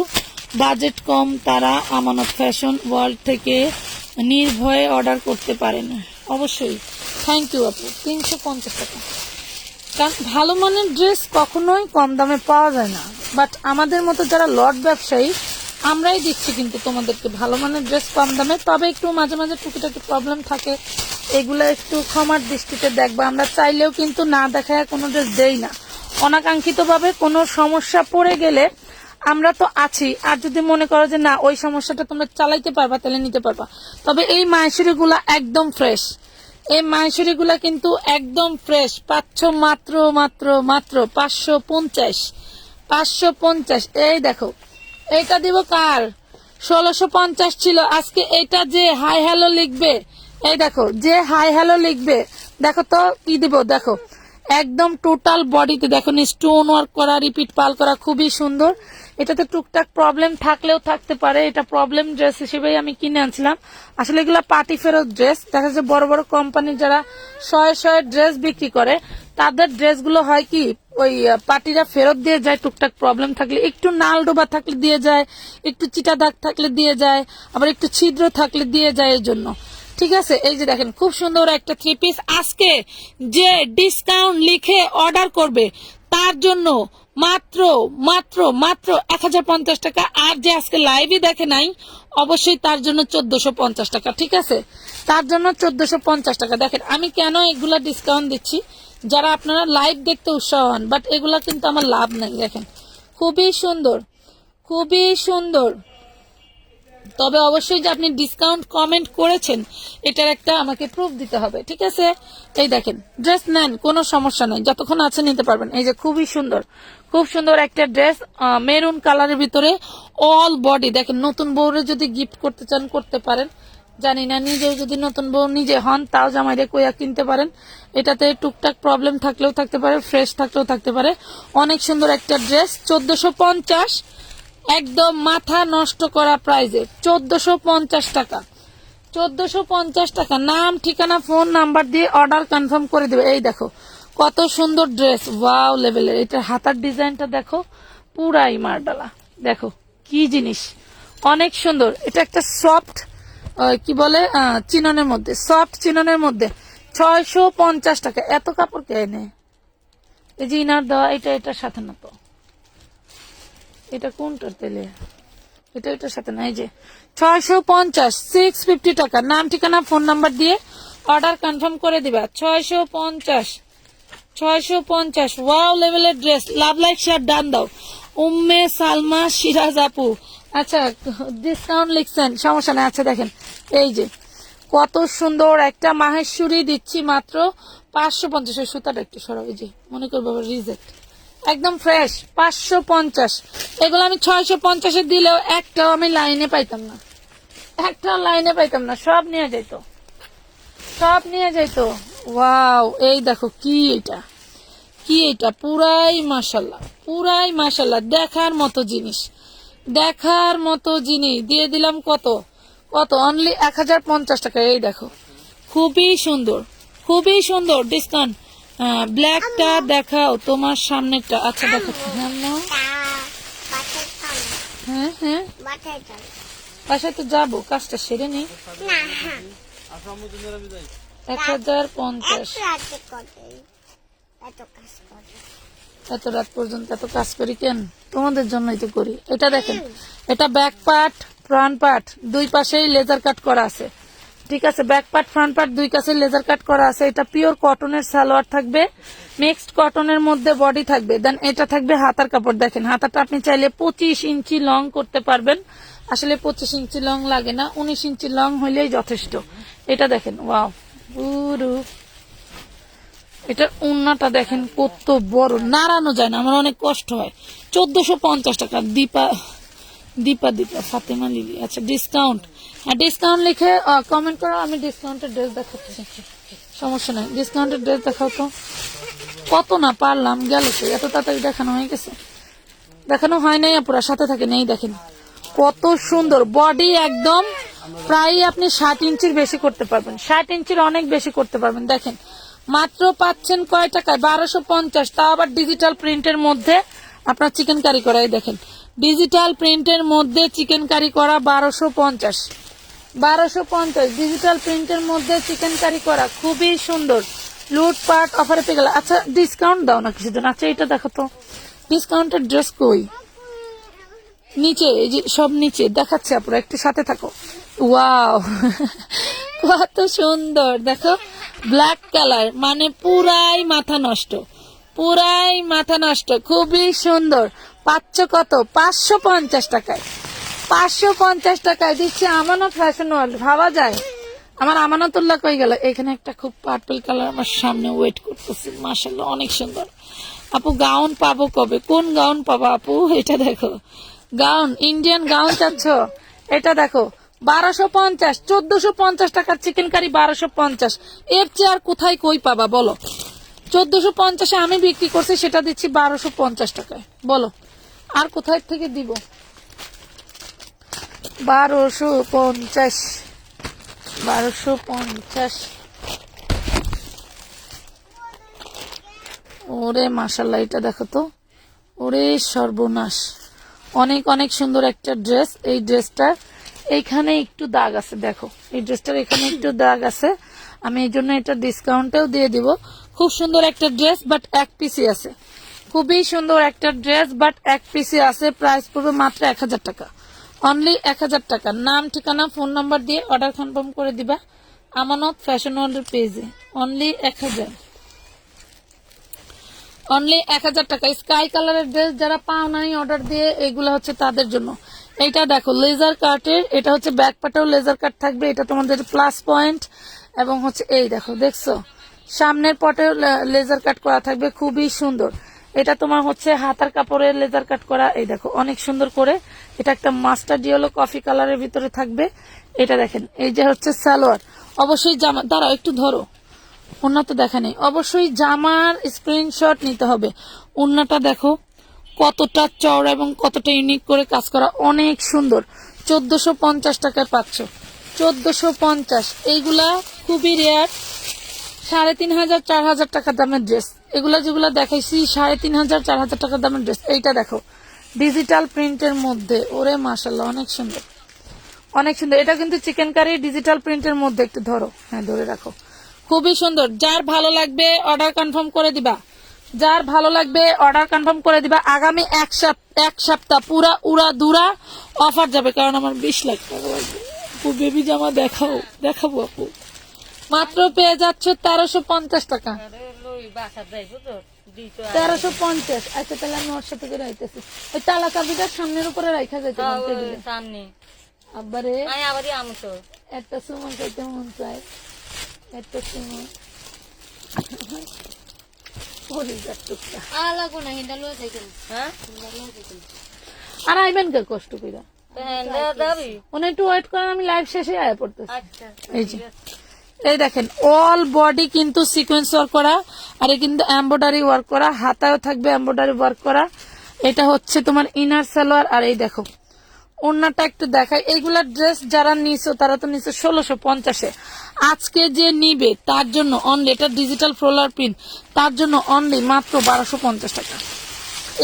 বাজেট কম, তারা আমানত ফ্যাশন ওয়ার্ল্ড থেকে নির্ভয়ে অর্ডার করতে পারেন অবশ্যই। থ্যাংক ইউ আপু। 350 টাকা, কারণ ভালো মানের ড্রেস কখনোই কম দামে পাওয়া যায় না, বাট আমাদের মতো যারা লট ব্যবসায়ী আমরাই দিচ্ছি কিন্তু তোমাদেরকে ভালো মানের ড্রেস কম দামে। তবে একটু মাঝে মাঝে টুকিটাকি প্রবলেম থাকে, এগুলো একটু ক্ষমার দৃষ্টিতে দেখবা। আমরা চাইলেও কিন্তু না দেখায় কোনো ড্রেস দেই না, অনাকাঙ্ক্ষিতভাবে কোনো সমস্যা পড়ে গেলে আমরা তো আছি, আর যদি মনে করো যে না ওই সমস্যাটা তোমরা চালাইতে পারবা তাহলে নিতে পারবা। তবে এই মাহেশ্বরী গুলা একদম ফ্রেশ, এই মাহেশ্বরী গুলা কিন্তু একদম ফ্রেশ পাচ্ছ মাত্র 550। এই দেখো এইটা দিব কার, 1650 ছিল, আজকে এটা যে হাই হ্যালো লিখবে, এই দেখো যে হাই হ্যালো লিখবে, দেখো তো কি দিব, দেখো একদম টোটাল বডিতে দেখো স্টোন ওয়ার্ক করা, রিপিট পাল করা, খুবই সুন্দর। এটাতে টুকটাক প্রবলেম থাকলেও থাকতে পারে, এটা প্রবলেম ড্রেস হিসেবেই আমি কিনে আনছিলাম। আসলে এগুলা পার্টি ফেরত ড্রেস, দেখা যাচ্ছে বড় বড় কোম্পানি যারা শয়ে ড্রেস বিক্রি করে তাদের ড্রেসগুলো হয় কি ওই পার্টিরা ফেরত দিয়ে যায়, টুকটাক প্রবলেম থাকলে, একটু নাল ডোবা থাকলে দিয়ে যায়, একটু চিটা দাগ থাকলে দিয়ে যায়, আবার একটু ছিদ্র থাকলে দিয়ে যায়, এই জন্য, ঠিক আছে, এই যে দেখেন খুব সুন্দর একটা 3 পিস। আজকে যে ডিসকাউন্ট লিখে অর্ডার করবে তার জন্য মাত্র মাত্র মাত্র 1050 টাকা। আর যে আজকে লাইভে দেখে নাই অবশ্যই তার জন্য 1450 টাকা। ঠিক আছে, তার জন্য 1450 টাকা। দেখেন আমি কেন এগুলা ডিসকাউন্ট দিচ্ছি, যারা আপনারা লাইভ দেখতে উৎসাহ হন, বাট এগুলা কিন্তু আমার লাভ নাই। দেখেন খুবই সুন্দর, খুবই সুন্দর। তবে অবশ্যই যে আপনি ডিসকাউন্ট কমেন্ট করেছেন এটার একটা আমাকে প্রুফ দিতে হবে। ঠিক আছে, এই দেখেন ড্রেস নেন, কোনো সমস্যা নাই, যতক্ষণ আছে নিতে পারবেন। এই যে খুবই সুন্দর, খুব সুন্দর একটা ড্রেস মেরুন কালারের ভিতরে অল বডি। দেখেন নতুন বউরে যদি গিফট করতে চান করতে পারেন, জানি না নিজেও যদি নতুন বউ নিজে হন তাও জামাইরে কইয়া কিনতে পারেন। এটাতে টুকটাক প্রবলেম থাকলেও থাকতে পারে, ফ্রেশ থাকলেও থাকতে পারে। অনেক সুন্দর একটা ড্রেস, 1450, একদম মাথা নষ্ট করা প্রাইজে 1450 টাকা। 1450 টাকা। নাম, ঠিকানা, ফোন নাম্বার দিয়ে অর্ডার কনফার্ম করে দেবে। এই দেখো কত সুন্দর ড্রেস, ওয়াও লেভেলের। এটার হাতার ডিজাইনটা দেখো, পুরাই মারডালা। দেখো কি জিনিস, অনেক সুন্দর। এটা একটা সফট কি বলে চিননের মধ্যে, সফট চিননের মধ্যে 650 টাকা। এত কাপড় কে এনে? এই যে ইনার দেওয়া, এটার সাথে না তো, এটা কোনটার তেলে, এটার সাথে না। এই যে 650, 650 টাকা। নাম, ঠিকানা, ফোন নাম্বার দিয়ে অর্ডার কনফার্ম করে দিবা। 650, ওয়াও লেভেলের dress. Love like share done দাও। উম্মে সালমা সিরাজ আপু, আচ্ছা ডিসকাউন্ট লিখছেন, সমস্যা নেই। আচ্ছা দেখেন এই যে কত সুন্দর একটা মাহেশ্বরী দিচ্ছি মাত্র 550। সুতাটা একটু সরাও, এই যে মনে করবো রিজেক্ট, একদম ফ্রেশ 550। এগুলো আমি 650 দিলেও একটাও আমি লাইনে পাইতাম না, একটাও লাইনে পাইতাম না, সব নিয়ে যাইতো, সব নিয়ে যাইতো। ওয়াও, এই দেখো কি এটা, কি এটা, পুরাই মাশাল্লাহ, পুরাই মাশাল্লাহ। দেখার মতো জিনিস, দেখার মতো জিনিস। দিয়ে দিলাম কত কত, অনলি 1050 টাকা। এই দেখো খুবই সুন্দর, খুবই সুন্দর ডিসকাউন্ট। ব্ল্যাকটা দেখাও, তোমার সামনেরটা। আচ্ছা দেখো, হ্যাঁ হ্যাঁ বাসায় তো যাবো, কাজটা সেরে নেই। 1050, এত রাত পর্যন্ত এত কাজ করি কেন? তোমাদের জন্যই তো করি। এটা দেখেন, এটা ব্যাক পার্ট, ফ্রন্ট পার্ট দুই পাশেই লেজার কাট করা আছে। ঠিক আছে, ব্যাক পার্ট, ফ্রন্ট পার্ট দুই কাছে লেজার কাট করা আছে। এটা পিওর কটনের সালোয়ার থাকবে, মিক্সড কটনের মধ্যে বডি থাকবে। দেন এটা থাকবে হাতার কাপড়। দেখেন হাতাটা আপনি চাইলে 25 ইঞ্চি লং করতে পারবেন। আসলে 25 ইঞ্চি লং লাগে না, 19 ইঞ্চি লং হইলেই যথেষ্ট। এটা দেখেন, ওয়াও পুরো। এটার উন্নাটা দেখেন কত বড়, নাড়ানো যায় না, আমার অনেক কষ্ট হয়। 1450 টাকা। দীপা দীপা দীপা ফাতেমা লিলি, আচ্ছা ডিসকাউন্ট, হ্যাঁ ডিসকাউন্ট লিখে কমেন্ট করো, আমি ডিসকাউন্টের ড্রেস দেখাচ্ছি, সমস্যা নাই। ডিসকাউন্টের ড্রেস দেখাও তো, কত না পারলাম, গেল তো, এত তাড়াতাড়ি দেখানো হয়ে গেছে। দেখানো হয় নাই আপুরা, সাথে থাকে নেই। দেখেন কত সুন্দর বডি, একদম প্রায় আপনি 60 ইঞ্চির বেশি করতে পারবেন, 60 ইঞ্চির অনেক বেশি করতে পারবেন। দেখেন মাত্র পাচ্ছেন কয় টাকায়, 1250, তাও আবার ডিজিটাল প্রিন্টের মধ্যে আপনার চিকেন কারি করা। এই দেখেন ডিজিটাল প্রিন্টের মধ্যে চিকেন কারি করা 1250, 1250 ডিজিটাল প্রিন্টের মধ্যে চিকেন কারি করা, খুবই সুন্দর। লুটপাট অফারে পেয়ে গেল। আচ্ছা ডিসকাউন্ট দাও না কিছুদিন। আচ্ছা এটা দেখো তো, ডিসকাউন্টের ড্রেস কই? নিচে, এই যে সব নিচে দেখাচ্ছে আপুরা, একটু সাথে থাকো। ওয়াও কত সুন্দর, দেখো ব্ল্যাক কালার, মানে পুরাই মাথা নষ্ট, পুরাই মাথা নষ্ট, খুবই সুন্দর। পাচ্ছ কত? 550 টাকায়, 550 টাকায় দিচ্ছে আমানত ফ্যাশন ওয়ার্ল্ড। ভাবা যায়? আমার আমানতুল্লাহ কই গেল? এখানে একটা খুব পার্পল কালার আমার সামনে ওয়েট করতেছে, মাশাআল্লাহ অনেক সুন্দর। আপু গাউন পাবো কবে? কোন গাউন পাবো আপু? এটা দেখো গাউন, ইন্ডিয়ান গাউন চাচ্ছ? এটা দেখো 1250, 1450 টাকার চিকেন কারি 1250। এর চেয়ে আর কোথায় কই পাবা বলো? 1450 আমি বিক্রি করছি, সেটা দিচ্ছি 1250 টাকায়। বলো আর কোথায় থেকে দিব? 1250, 1250। ওরে মাশাল্লাহ, এটা দেখো তো, ওরে সর্বনাশ, অনেক অনেক সুন্দর একটা ড্রেস। এই ড্রেসটা এইখানে একটু দাগ আছে, দেখো এই ড্রেসটার এখানে একটু দাগ আছে, আমি এই জন্য এটা ডিসকাউন্টেও দিয়ে দিব। খুব সুন্দর একটা ড্রেস, বাট এক পিসি আছে, খুবই সুন্দর একটা ড্রেস, বাট এক পিসি আছে। প্রাইস পড়বে মাত্র 1000 টাকা, অনলি 1000 টাকা। নাম, ঠিকানা, ফোন নাম্বার দিয়ে অর্ডার কনফার্ম করে দিবা আমানত ফ্যাশন ওয়ার্ল্ডের পেজে। অনলি 1000, অনলি 1000 টাকা। স্কাই কালারের ড্রেস যারা পাও নাই অর্ডার দিয়ে, এগুলো হচ্ছে তাদের জন্য। এইটা দেখো লেজার কাটের, এটা হচ্ছে ব্যাক পাটেও লেজার কাট থাকবে, এটা তোমাদের প্লাস পয়েন্ট। এবং হচ্ছে এই দেখো, দেখছো সামনের পটেও লেজার কাট করা থাকবে, খুবই সুন্দর। এটা তোমার হচ্ছে হাতার কাপড়ের লেজার কাট করা, এই দেখো অনেক সুন্দর করে। এটা একটা মাস্টার্ড ইয়েলো কফি কালারের ভিতরে থাকবে। এটা দেখেন, এই যে হচ্ছে সালোয়ার। অবশ্যই জামা, দাঁড়াও একটু ধরো, ওড়না তো দেখা নেই, অবশ্যই জামার স্ক্রিনশট নিতে হবে। ওড়নাটা দেখো কতটা চওড়া এবং কতটা ইউনিক করে কাজ করা, অনেক সুন্দর। 1450 টাকায় পাচ্ছ, 1450। এইগুলা খুবই রেয়ার, 3500 4000 টাকা দামের ড্রেস। এগুলা যেগুলা দেখাইছি 3500 4000 টাকা দামের ড্রেস। এইটা দেখো ডিজিটাল প্রিন্টের মধ্যে, ওরে মাশাআল্লাহ অনেক সুন্দর, অনেক সুন্দর। এটা কিন্তু চিকেন কারি ডিজিটাল প্রিন্টের মধ্যে, একটু ধরো, হ্যাঁ ধরে রাখো, খুবই সুন্দর। যার ভালো লাগবে অর্ডার কনফার্ম করে দিবা, যার ভালো লাগবে অর্ডার কনফার্ম করে দিবা। আগামী এক সপ্তাহ পুরা উড়া দুরা অফার যাবে, কারণ আমার 20 লাখ টাকা লাগবে। আপু বেবি জামা দেখাও, দেখাবো আপু, মাত্র পেয়ে যাচ্ছ 1350 টাকা, 1350। আচ্ছা তাহলে আমি ওর সাথে করে রাইতেছি, ওই তালা চাবিটা সামনের উপরে রাখা যাইতে সামনে আবারে আবারই আমি তো একটা সময় খাইতে মন চায়, একটা সময় লাগবো না হিন্ডা লয়ে যাইতেন। হ্যাঁ আর আইবেন কে কষ্ট কইরা, দাবি উনি একটু ওয়েট করেন, আমি লাইভ শেষে আয়া পড়তেছি। আচ্ছা এই যে এই দেখেন অল বডি কিন্তু সিকোয়েন্স ওয়ার্ক করা, আর এই কিন্তু এমব্রয়ডারি ওয়ার্ক করা, হাতায়ও থাকবে এমব্রয়ডারি ওয়ার্ক করা। এটা হচ্ছে তোমার ইনার সালোয়ার। আর এই দেখো ওড়নাটা একটু দেখাই। এইগুলা ড্রেস যারা নিছো তারা তো নিছো 1650-এ, আজকে যে নিবে তার জন্য অনলি, এটা ডিজিটাল ফ্লোরাল প্রিন্ট, তার জন্য অনলি মাত্র 1250 টাকা।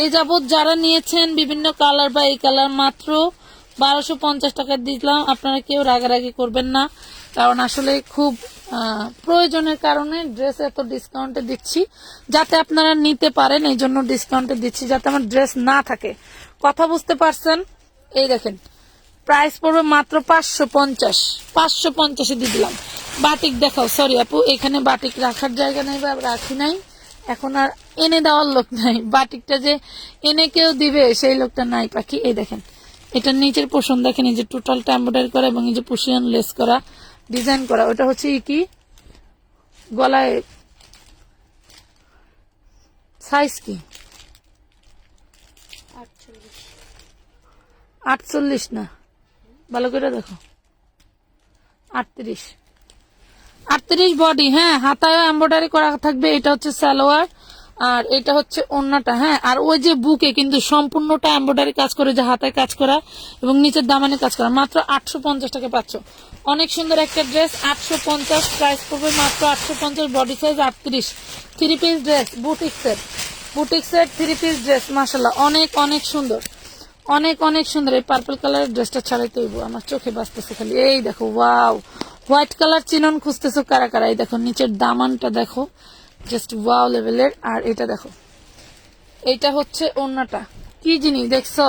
এই যাবৎ যারা নিয়েছেন বিভিন্ন কালার বা এই কালার, মাত্র 1250 টাকা দিলাম। আপনারা কেউ রাগারাগি করবেন না, কারণ আসলে খুব প্রয়োজনের কারণে ড্রেস এত ডিসকাউন্টে দিচ্ছি, যাতে আপনারা নিতে পারেন, এই জন্য ডিসকাউন্টে দিচ্ছি, যাতে আমার ড্রেস না থাকে। কথা বুঝতে পারছেন? এই দেখেন প্রাইস পড়বে মাত্র 550, 550-এ দিয়ে দিলাম। বাটিক দেখাও, সরি আপু এখানে বাটিক রাখার জায়গা নাই বা রাখি নাই, এখন আর এনে দেওয়ার লোক নাই। বাটিকটা যে এনে কেউ দিবে সেই লোকটা নাই পাখি। এই দেখেন এটার নিচের পোষণ দেখেন, এই যে টোটালটা এমব্রয়ডারি করা এবং এই যে পুশিয়ান লেস করা, ডিজাইন করা। ওটা হচ্ছে কি গলায় সাইজ কি 48 না, ভালো করে দেখো 38 বডি। হ্যাঁ হাতায় এমব্রয়ডারি করা থাকবে। এটা হচ্ছে সালোয়ার আর এটা হচ্ছে ওড়নাটা। হ্যাঁ আর ওই যে বুকে কিন্তু সম্পূর্ণটা এমব্রয়ডারি কাজ করে, যে হাতায় কাজ করা এবং নিচের দামানে কাজ করা। মাত্র 850 টাকা পাচ্ছ, অনেক সুন্দর একটা ড্রেস। 850 প্রাইস পড়বে মাত্র 850, বডি সাইজ 38। 3 পিস ড্রেস বুটিক্সের, বুটিক্সের 3 পিস ড্রেস, মাশাআল্লাহ অনেক অনেক সুন্দর, অনেক অনেক সুন্দর। এই পার্পল কালারের ড্রেসটা ছাড়াই তৈব, আমার চোখে বাঁচতেছে খালি। এই দেখো ওয়াও, হোয়াইট কালার চিনন খুঁজতেছো কারা কারা? এই দেখো নিচের দামানটা দেখো, জাস্ট ওয়াও লেভেলের। আর এটা দেখো, এইটা হচ্ছে ওড়নাটা। কি জিনিস দেখছো,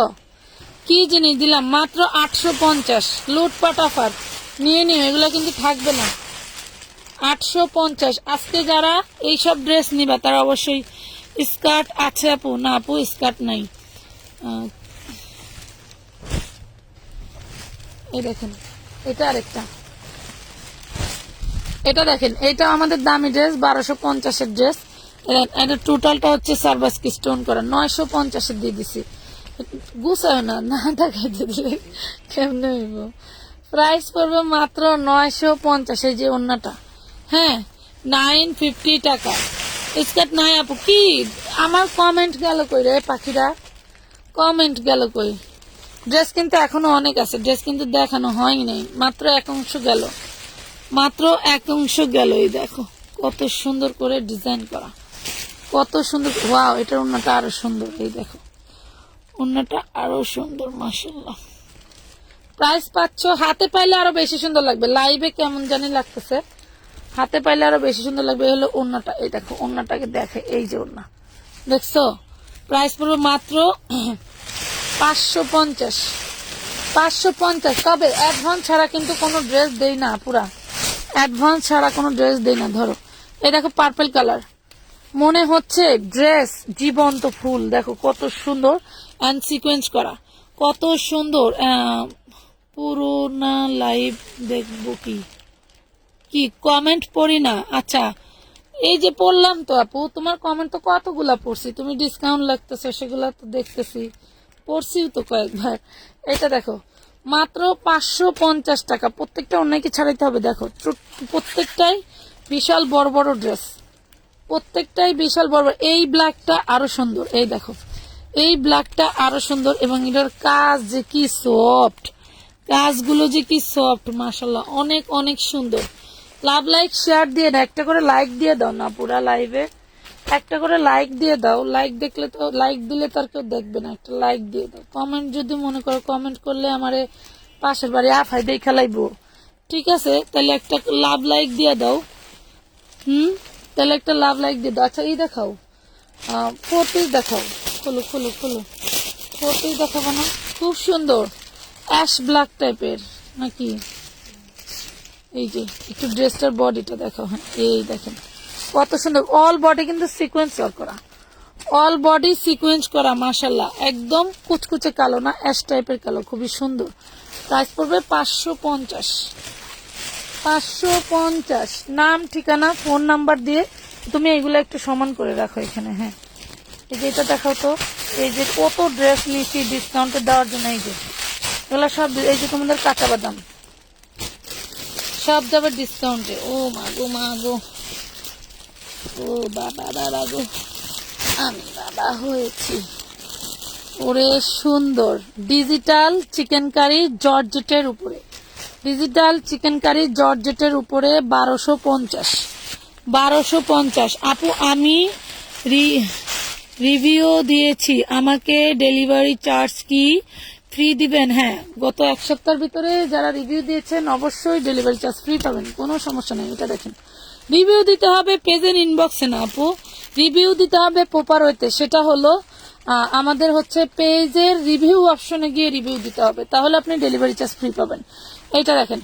কি জিনিস দিলাম মাত্র 850। লুটপাট অফার, নিয়ে নিও, এগুলো কিন্তু থাকবে না। 850। আজকে যারা এইসব ড্রেস নিবা তারা অবশ্যই স্কার্ট আছে আপু? না আপু স্কার্ট নাই। এই দেখেন এটা আরেকটা, এটা দেখেন এটা আমাদের দামি ড্রেস, 1250-এর ড্রেস। এটা টোটালটা হচ্ছে সার্ভাসকি স্টোন করা, 950-এর দিয়ে দিছি। গুছায় না, না দেখাইতে দিলে কেমনে হইব। প্রাইস পড়বে মাত্র 950। এই যে ওড়নাটা, হ্যাঁ 950 টাকা। স্কার্ট নাই আপু? কি আমার কমেন্ট গেল কই রে পাখিরা, কমেন্ট গেল কই? ড্রেস কিন্তু এখনো অনেক আছে, ড্রেস কিন্তু দেখানো হয় নাই, মাত্র এক অংশ গেল, মাত্র এক অংশ গেল। এই দেখো কত সুন্দর করে ডিজাইন করা, কত সুন্দর। ওয়াও, এটার ওড়নাটা আরো সুন্দর। এই দেখো ওড়নাটা আরো সুন্দর, মাশাআল্লাহ প্রাইস পাচ্ছ, হাতে পাইলে আরো বেশি সুন্দর লাগবে, লাইভে কেমন জানি লাগতেছে, হাতে পাইলে আরো বেশি সুন্দর লাগবে। এই হলো ওড়নাটা, এই দেখো ওড়নাটাকে দেখে, এই যে ওড়না দেখছো, প্রাইস পড়বে মাত্র 550, 550। তবে অ্যাডভান্স ছাড়া কিন্তু কোনো ড্রেস দেই না, পুরা অ্যাডভান্স ছাড়া কোনো ড্রেস দেই না। ধরো এই দেখো পার্পল কালার, মনে হচ্ছে ড্রেস জীবন্ত ফুল, দেখো কত সুন্দর অ্যান্ড সিকোয়েন্স করা, কত সুন্দর। পুরো না লাইভ দেখবো কি কি কমেন্ট পড়ি না? আচ্ছা এই যে পড়লাম তো আপু, তোমার কমেন্ট তো কতগুলা পড়ছি, তুমি ডিসকাউন্ট লাগতেছে সেগুলা তো দেখতেছি, পড়ছিও তো কয়েকবার। এটা দেখো মাত্র 550 টাকা, প্রত্যেকটা অন্যকে ছাড়াইতে হবে। দেখো প্রত্যেকটাই বিশাল বড় বড় ড্রেস, প্রত্যেকটাই বিশাল বড় বড়। এই ব্ল্যাকটা আরো সুন্দর, এই দেখো এই ব্ল্যাকটা আরো সুন্দর, এবং এটার কাজ যে কি সফট, কাজগুলো যে কি সফট, মাশাল্লাহ অনেক অনেক সুন্দর। লাভ লাইক শেয়ার দিয়ে দাও, একটা করে লাইক দিয়ে দাও না, পুরা লাইভে একটা করে লাইক দিয়ে দাও। লাইক দেখলে তো, লাইক দিলে তো আর কেউ দেখবে না, একটা লাইক দিয়ে দাও। কমেন্ট যদি মনে করো, কমেন্ট করলে আমারে পাশের বাড়ি আফাই দিয়ে খেলাইবো, ঠিক আছে? তাহলে একটা লাভ লাইক দিয়ে দাও। তাহলে একটা লাভ লাইক দিয়ে দাও। আচ্ছা এই দেখাও, 4 পিস দেখাও, খোলো খোলো খোলো, 4 পিস দেখাবো না? খুব সুন্দর অ্যাশ ব্ল্যাক টাইপের নাকি? এই যে একটু ড্রেসটার বডিটা দেখো, হ্যাঁ এই দেখেন কত সুন্দর, অল বডি কিন্তু সিকোয়েন্স করা, অল বডি সিকোয়েন্স করা, মাশাল্লাহ একদম কুচকুচে কালো না, অ্যাশ টাইপের কালো, খুবই সুন্দর। প্রাইস পড়বে 550, 550। নাম ঠিকানা ফোন নাম্বার দিয়ে তুমি এগুলো একটু সমান করে রাখো এখানে। হ্যাঁ এই যে এটা দেখাও তো, এই যে কত ড্রেস নিয়েছি ডিসকাউন্টে দেওয়ার জন্য, এই যে এগুলো সব, এই যে তোমাদের কাঁচা বাদাম সব যাবে ডিসকাউন্টে। ও মা গো মা গো, ও বাবা বাবা গো, আমি বাবা হয়েছি। ওরে সুন্দর ডিজিটাল চিকেন কারি জর্জেটের উপরে, ডিজিটাল চিকেন কারি জর্জেটের উপরে 1250, 1250। আপু আমি রিভিউ দিয়েছি, আমাকে ডেলিভারি চার্জ কি ফ্রি দিবেন? হ্যাঁ, গত এক সপ্তাহের ভিতরে যারা রিভিউ দিয়েছেন অবশ্যই ডেলিভারি চার্জ ফ্রি পাবেন, কোনো সমস্যা নেই। এটা দেখেন, রিভিউ দিতে হবে পেজের ইনবক্সে না আপু, রিভিউ দিতে হবে প্রপার ওয়েতে, সেটা হলো আমাদের হচ্ছে পেজের রিভিউ অপশনে গিয়ে রিভিউ দিতে হবে, তাহলে আপনি ডেলিভারি চার্জ ফ্রি পাবেন। এইটা দেখেন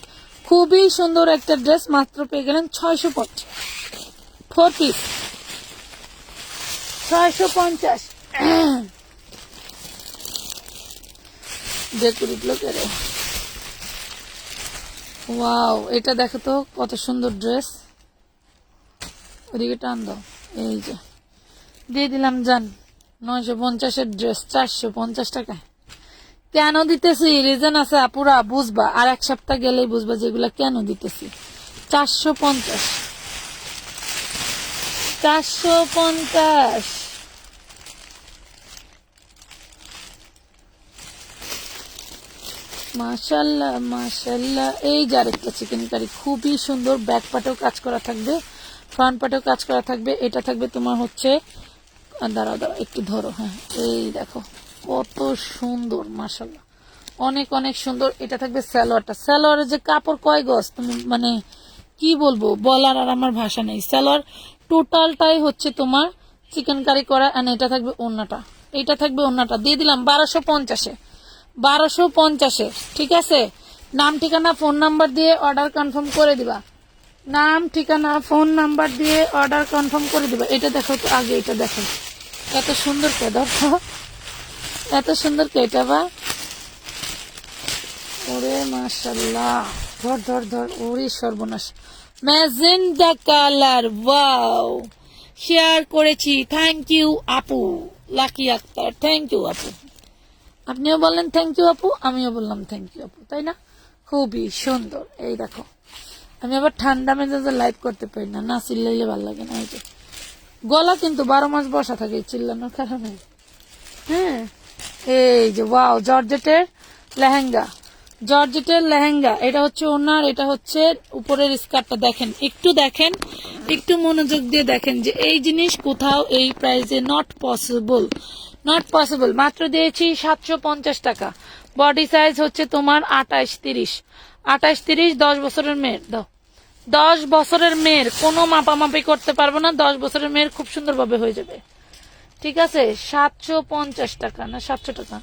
খুবই সুন্দর একটা ড্রেস, মাত্র পেয়ে গেলেন 650, 4 পিস 650। ওয়াও, এটা দেখো তো কত সুন্দর ড্রেস, ওদিকে টান দাও, এই যে দিয়ে দিলাম জান 950-এর ড্রেস 450 টাকায়। কেন দিতেছি রিজন আছে আপুরা, বুঝবা, আর এক সপ্তাহ গেলেই বুঝবা যেগুলা কেন দিতেছি। 450, 450। মাশাল্লাহ মাশাল্লাহ। এই যে আরেকটা চিকেন কারি, খুবই সুন্দর, ব্যাক পাটেও কাজ করা থাকবে, ফ্রন্ট পাটেও কাজ করা থাকবে। এটা থাকবে তোমার হচ্ছে, দাঁড়াও দাঁড়াও একটু ধরো, হ্যাঁ এই দেখো কত সুন্দর, মাশাল্লাহ অনেক অনেক সুন্দর। এটা থাকবে সালোয়ারটা, সালোয়ারের যে কাপড় কয় গজ, তুমি মানে কি বলবো, বলার আর আমার ভাষা নেই। সালোয়ার টোটালটাই হচ্ছে তোমার চিকেন কারি করা, আর এটা থাকবে ওন্নাটা, এটা থাকবে ওন্নাটা। দিয়ে দিলাম 1250-এ, 1250-এ, ঠিক আছে? নাম ঠিকানা ফোন নাম্বার দিয়ে অর্ডার কনফার্ম করে দিবা, নাম ঠিকানা ফোন নাম্বার দিয়ে অর্ডার কনফার্ম করে দিবা। এটা দেখো তো আগে, এটা দেখো এত সুন্দর কে, দেখো এত সুন্দর কে এটা, বা ওরে মাশাল্লাহ, ধর ধর ধর, ওরে সর্বনাশ, ম্যাজেন্টা কালার, ওয়াও শেয়ার করেছি, থ্যাংক ইউ আপু, লাকি আক্তার, থ্যাংক ইউ আপু। আপনিও বললেন থ্যাংক ইউ আপু, আমিও বললাম থ্যাংক ইউ আপু, তাই না? খুবই সুন্দর। এই দেখো, আমি আবার ঠান্ডা মেজাজে লাইভ করতে পারি না, না চিল্লাইলে ভালো লাগে না। এই যে গলা কিন্তু 12 মাস বসা থাকে চিল্লানোর কারণে। হ্যাঁ এই যে ওয়াও, জর্জেটের লেহেঙ্গা, জর্জেটের লেহেঙ্গা, এটা হচ্ছে ওনার, এটা হচ্ছে উপরের স্কার্টটা। দেখেন একটু, দেখেন একটু মনোযোগ দিয়ে দেখেন যে এই জিনিস কোথাও এই প্রাইসে নট পসিবল, নট পসিবল। মাত্র দিয়েছি 750 টাকা, বডি সাইজ হচ্ছে তোমার 28-30, 28-30, 10 বছরের মেয়ের দাও। 10 বছরের মেয়ের কোনো মাপামাপি করতে পারবো না, 10 বছরের মেয়ের খুব সুন্দরভাবে হয়ে যাবে। ঠিক আছে, 750 টাকা না 700 টাকা,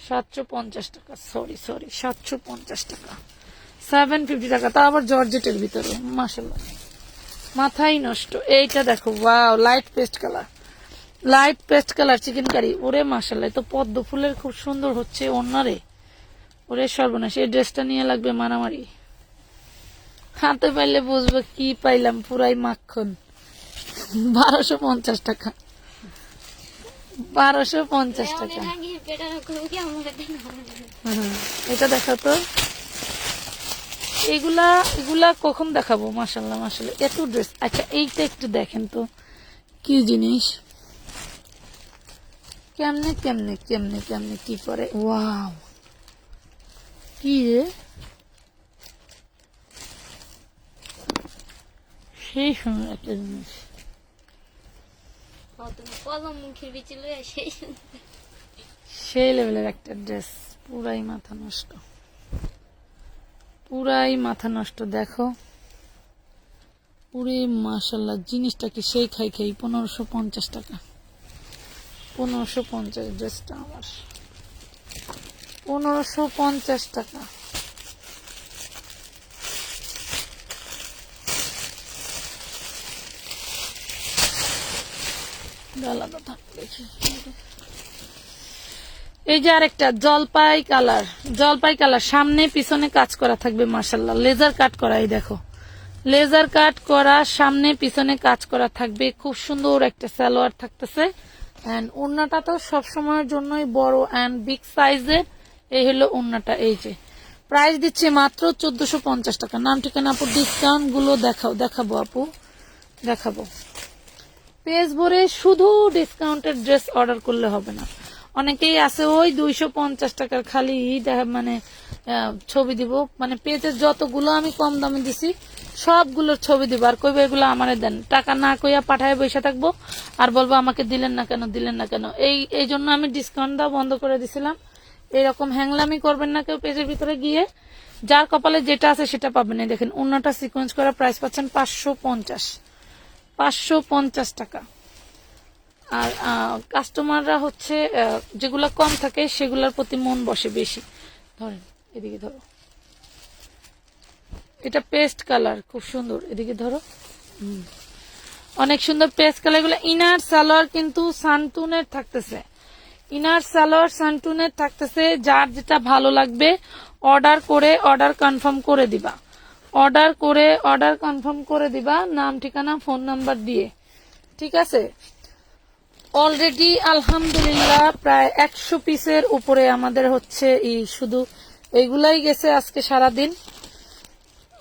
750 টাকা, সরি 750 টাকা, 750 টাকা, তা আবার জর্জেটের ভিতরে, মাশাআল্লাহ মাথাই নষ্ট। এইটা দেখো, wow, light paste colour, light paste colour chicken curry, ওরে মাশাআল্লাহ, তো পদ্ম ফুলের খুব সুন্দর হচ্ছে ওনারে, ওরে সর্বনাশ, এই ড্রেসটা নিয়ে লাগবে মারামারি, হাতে পাইলে বুঝবো কি পাইলাম, পুরাই মাখন। 1250 টাকা, 1250 টাকা। এটা দেখো তো, এগুলা এগুলা কখন দেখাবো, মাশাআল্লাহ মাশাআল্লাহ এত ড্রেস। আচ্ছা এইটা একটু দেখেন তো কি জিনিস, কেমনে কেমনে কেমনে কেমনে কি করে, ওয়াও, কি রে, সেই সময় একটা জিনিস, সেই লেভেলের একটা ড্রেস, পুরাই মাথা নষ্ট, পুরাই মাথা নষ্ট। দেখো পুরে মাশাআল্লাহ, জিনিসটা কি সেই খাই 1550 টাকা, 1550 ড্রেসটা আমার, 1550 টাকা। আলাদা থাকবে দেখি। এই যে আরেকটা জলপাই কালার, জলপাই কালার, সামনে পিছনে কাজ করা থাকবে মাশাআল্লাহ, লেজার কাট করা, এই দেখো লেজার কাট করা, সামনে পিছনে কাজ করা থাকবে, খুব সুন্দর একটা সালোয়ার থাকতেছে, এন্ড ওড়নাটা তো সবসময়ের জন্যই বড় এন্ড বিগ সাইজের। এই হলো ওড়নাটা, এই যে প্রাইস দিচ্ছে মাত্র 1450 টাকা। নাম ঠিকানা আপু, ডিসকাউন্ট গুলো দেখাবো আপু, দেখাবো। পেজ ভরে শুধু ডিসকাউন্টের ড্রেস অর্ডার করলে হবে না, অনেকেই আছে ওই 250 টাকার খালি মানে ছবি দিব, মানে পেজের যতগুলো আমি কম দামে দিছি সবগুলোর ছবি দিব, আর কইবে এগুলো আমারে দেন, টাকা না কইয়া পাঠায় বসে থাকবো আর বলবো আমাকে দিলেন না কেন, দিলেন না কেন। এই জন্য আমি ডিসকাউন্ট দেওয়া বন্ধ করে দিছিলাম। এরকম হ্যাংলামি করবেন না কেউ পেজের ভিতরে গিয়ে, যার কপালে যেটা আছে সেটা পাবেন। এই দেখেন ওন্নাটা সিকোয়েন্স করা, প্রাইস পাচ্ছেন 550 টাকা। আর কাস্টমাররা হচ্ছে যেগুলা কম থাকে সেগুলোর প্রতি মন বসে বেশি। ধরেন এদিকে ধরো, এটা পেস্ট কালার, খুব সুন্দর, এদিকে ধরো, অনেক সুন্দর পেস্ট কালার গুলো। ইনার সালোয়ার কিন্তু সানটুনের থাকতেছে, ইনার সালোয়ার সানটুনের থাকতেছে। যার যেটা ভালো লাগবে অর্ডার কনফার্ম করে দিবা, অর্ডার কনফার্ম করে দিবা, নাম ঠিকানা ফোন নাম্বার দিয়ে, ঠিক আছে। অলরেডি আলহামদুলিল্লাহ প্রায় 100 পিসের উপরে আমাদের হচ্ছে শুধু এইগুলাই গেছে আজকে সারাদিন,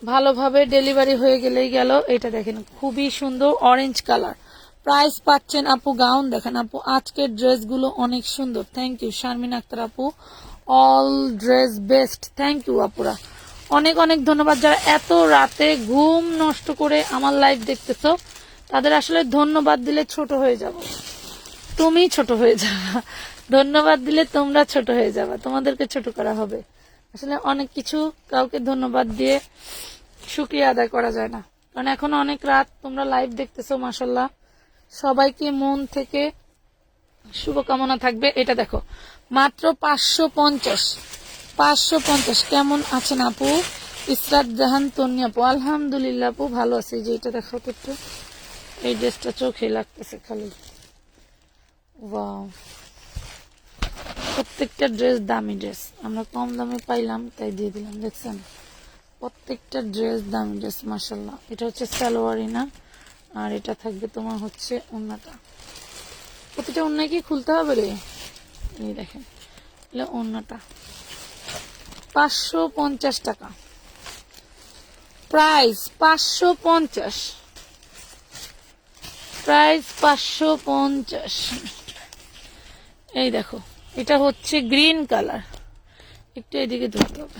ভালোভাবে ডেলিভারি হয়ে গেলেই গেল। এটা দেখেন খুবই সুন্দর অরেঞ্জ কালার, প্রাইস পাচ্ছেন আপু, গাউন দেখেন আপু, আজকের ড্রেসগুলো অনেক সুন্দর। থ্যাংক ইউ শারমিন আক্তার আপু, all dress best, thank you আপুরা, অনেক অনেক ধন্যবাদ। যারা এত রাতে ঘুম নষ্ট করে আমার লাইভ দেখতেছো তাদের আসলে ধন্যবাদ দিলে ছোট হয়ে যাব, তুমি ছোট হয়ে যাবা, ধন্যবাদ দিলে তোমরা ছোট হয়ে যাবা, তোমাদেরকে ছোট করা হবে। আসলে অনেক কিছু কাউকে ধন্যবাদ দিয়ে শুকরিয়া আদায় করা যায় না, কারণ এখন অনেক রাত তোমরা লাইভ দেখতেছো। মাশাআল্লাহ, সবাইকে মন থেকে শুভকামনা থাকবে। এটা দেখো মাত্র 550। কেমন আছেন আপু? ইসরাত জাহান তন্নি আপু, আলহামদুলিল্লাহ আপু ভালো আছি। যে এটা দেখো তো একটু, এই ড্রেসটা চোখে লাগতেছে খালি, ওয়াও, প্রত্যেকটা ড্রেস দামি ড্রেস, আমরা কম দামে পাইলাম তাই দিয়ে দিলাম। দেখছেন প্রত্যেকটা ড্রেস দামি ড্রেস মাশাআল্লাহ। এটা হচ্ছে সালোয়ারি না, আর এটা থাকবে তোমার হচ্ছে ওন্নাটা। প্রতিটা ওন্নায় কি খুলতে হবে রে, এই দেখেন ওন্নাটা 550 টাকা, প্রাইস 550, প্রাইস 550। এই দেখো এটা হচ্ছে গ্রিন কালার, একটু এদিকে ধরতে হবে,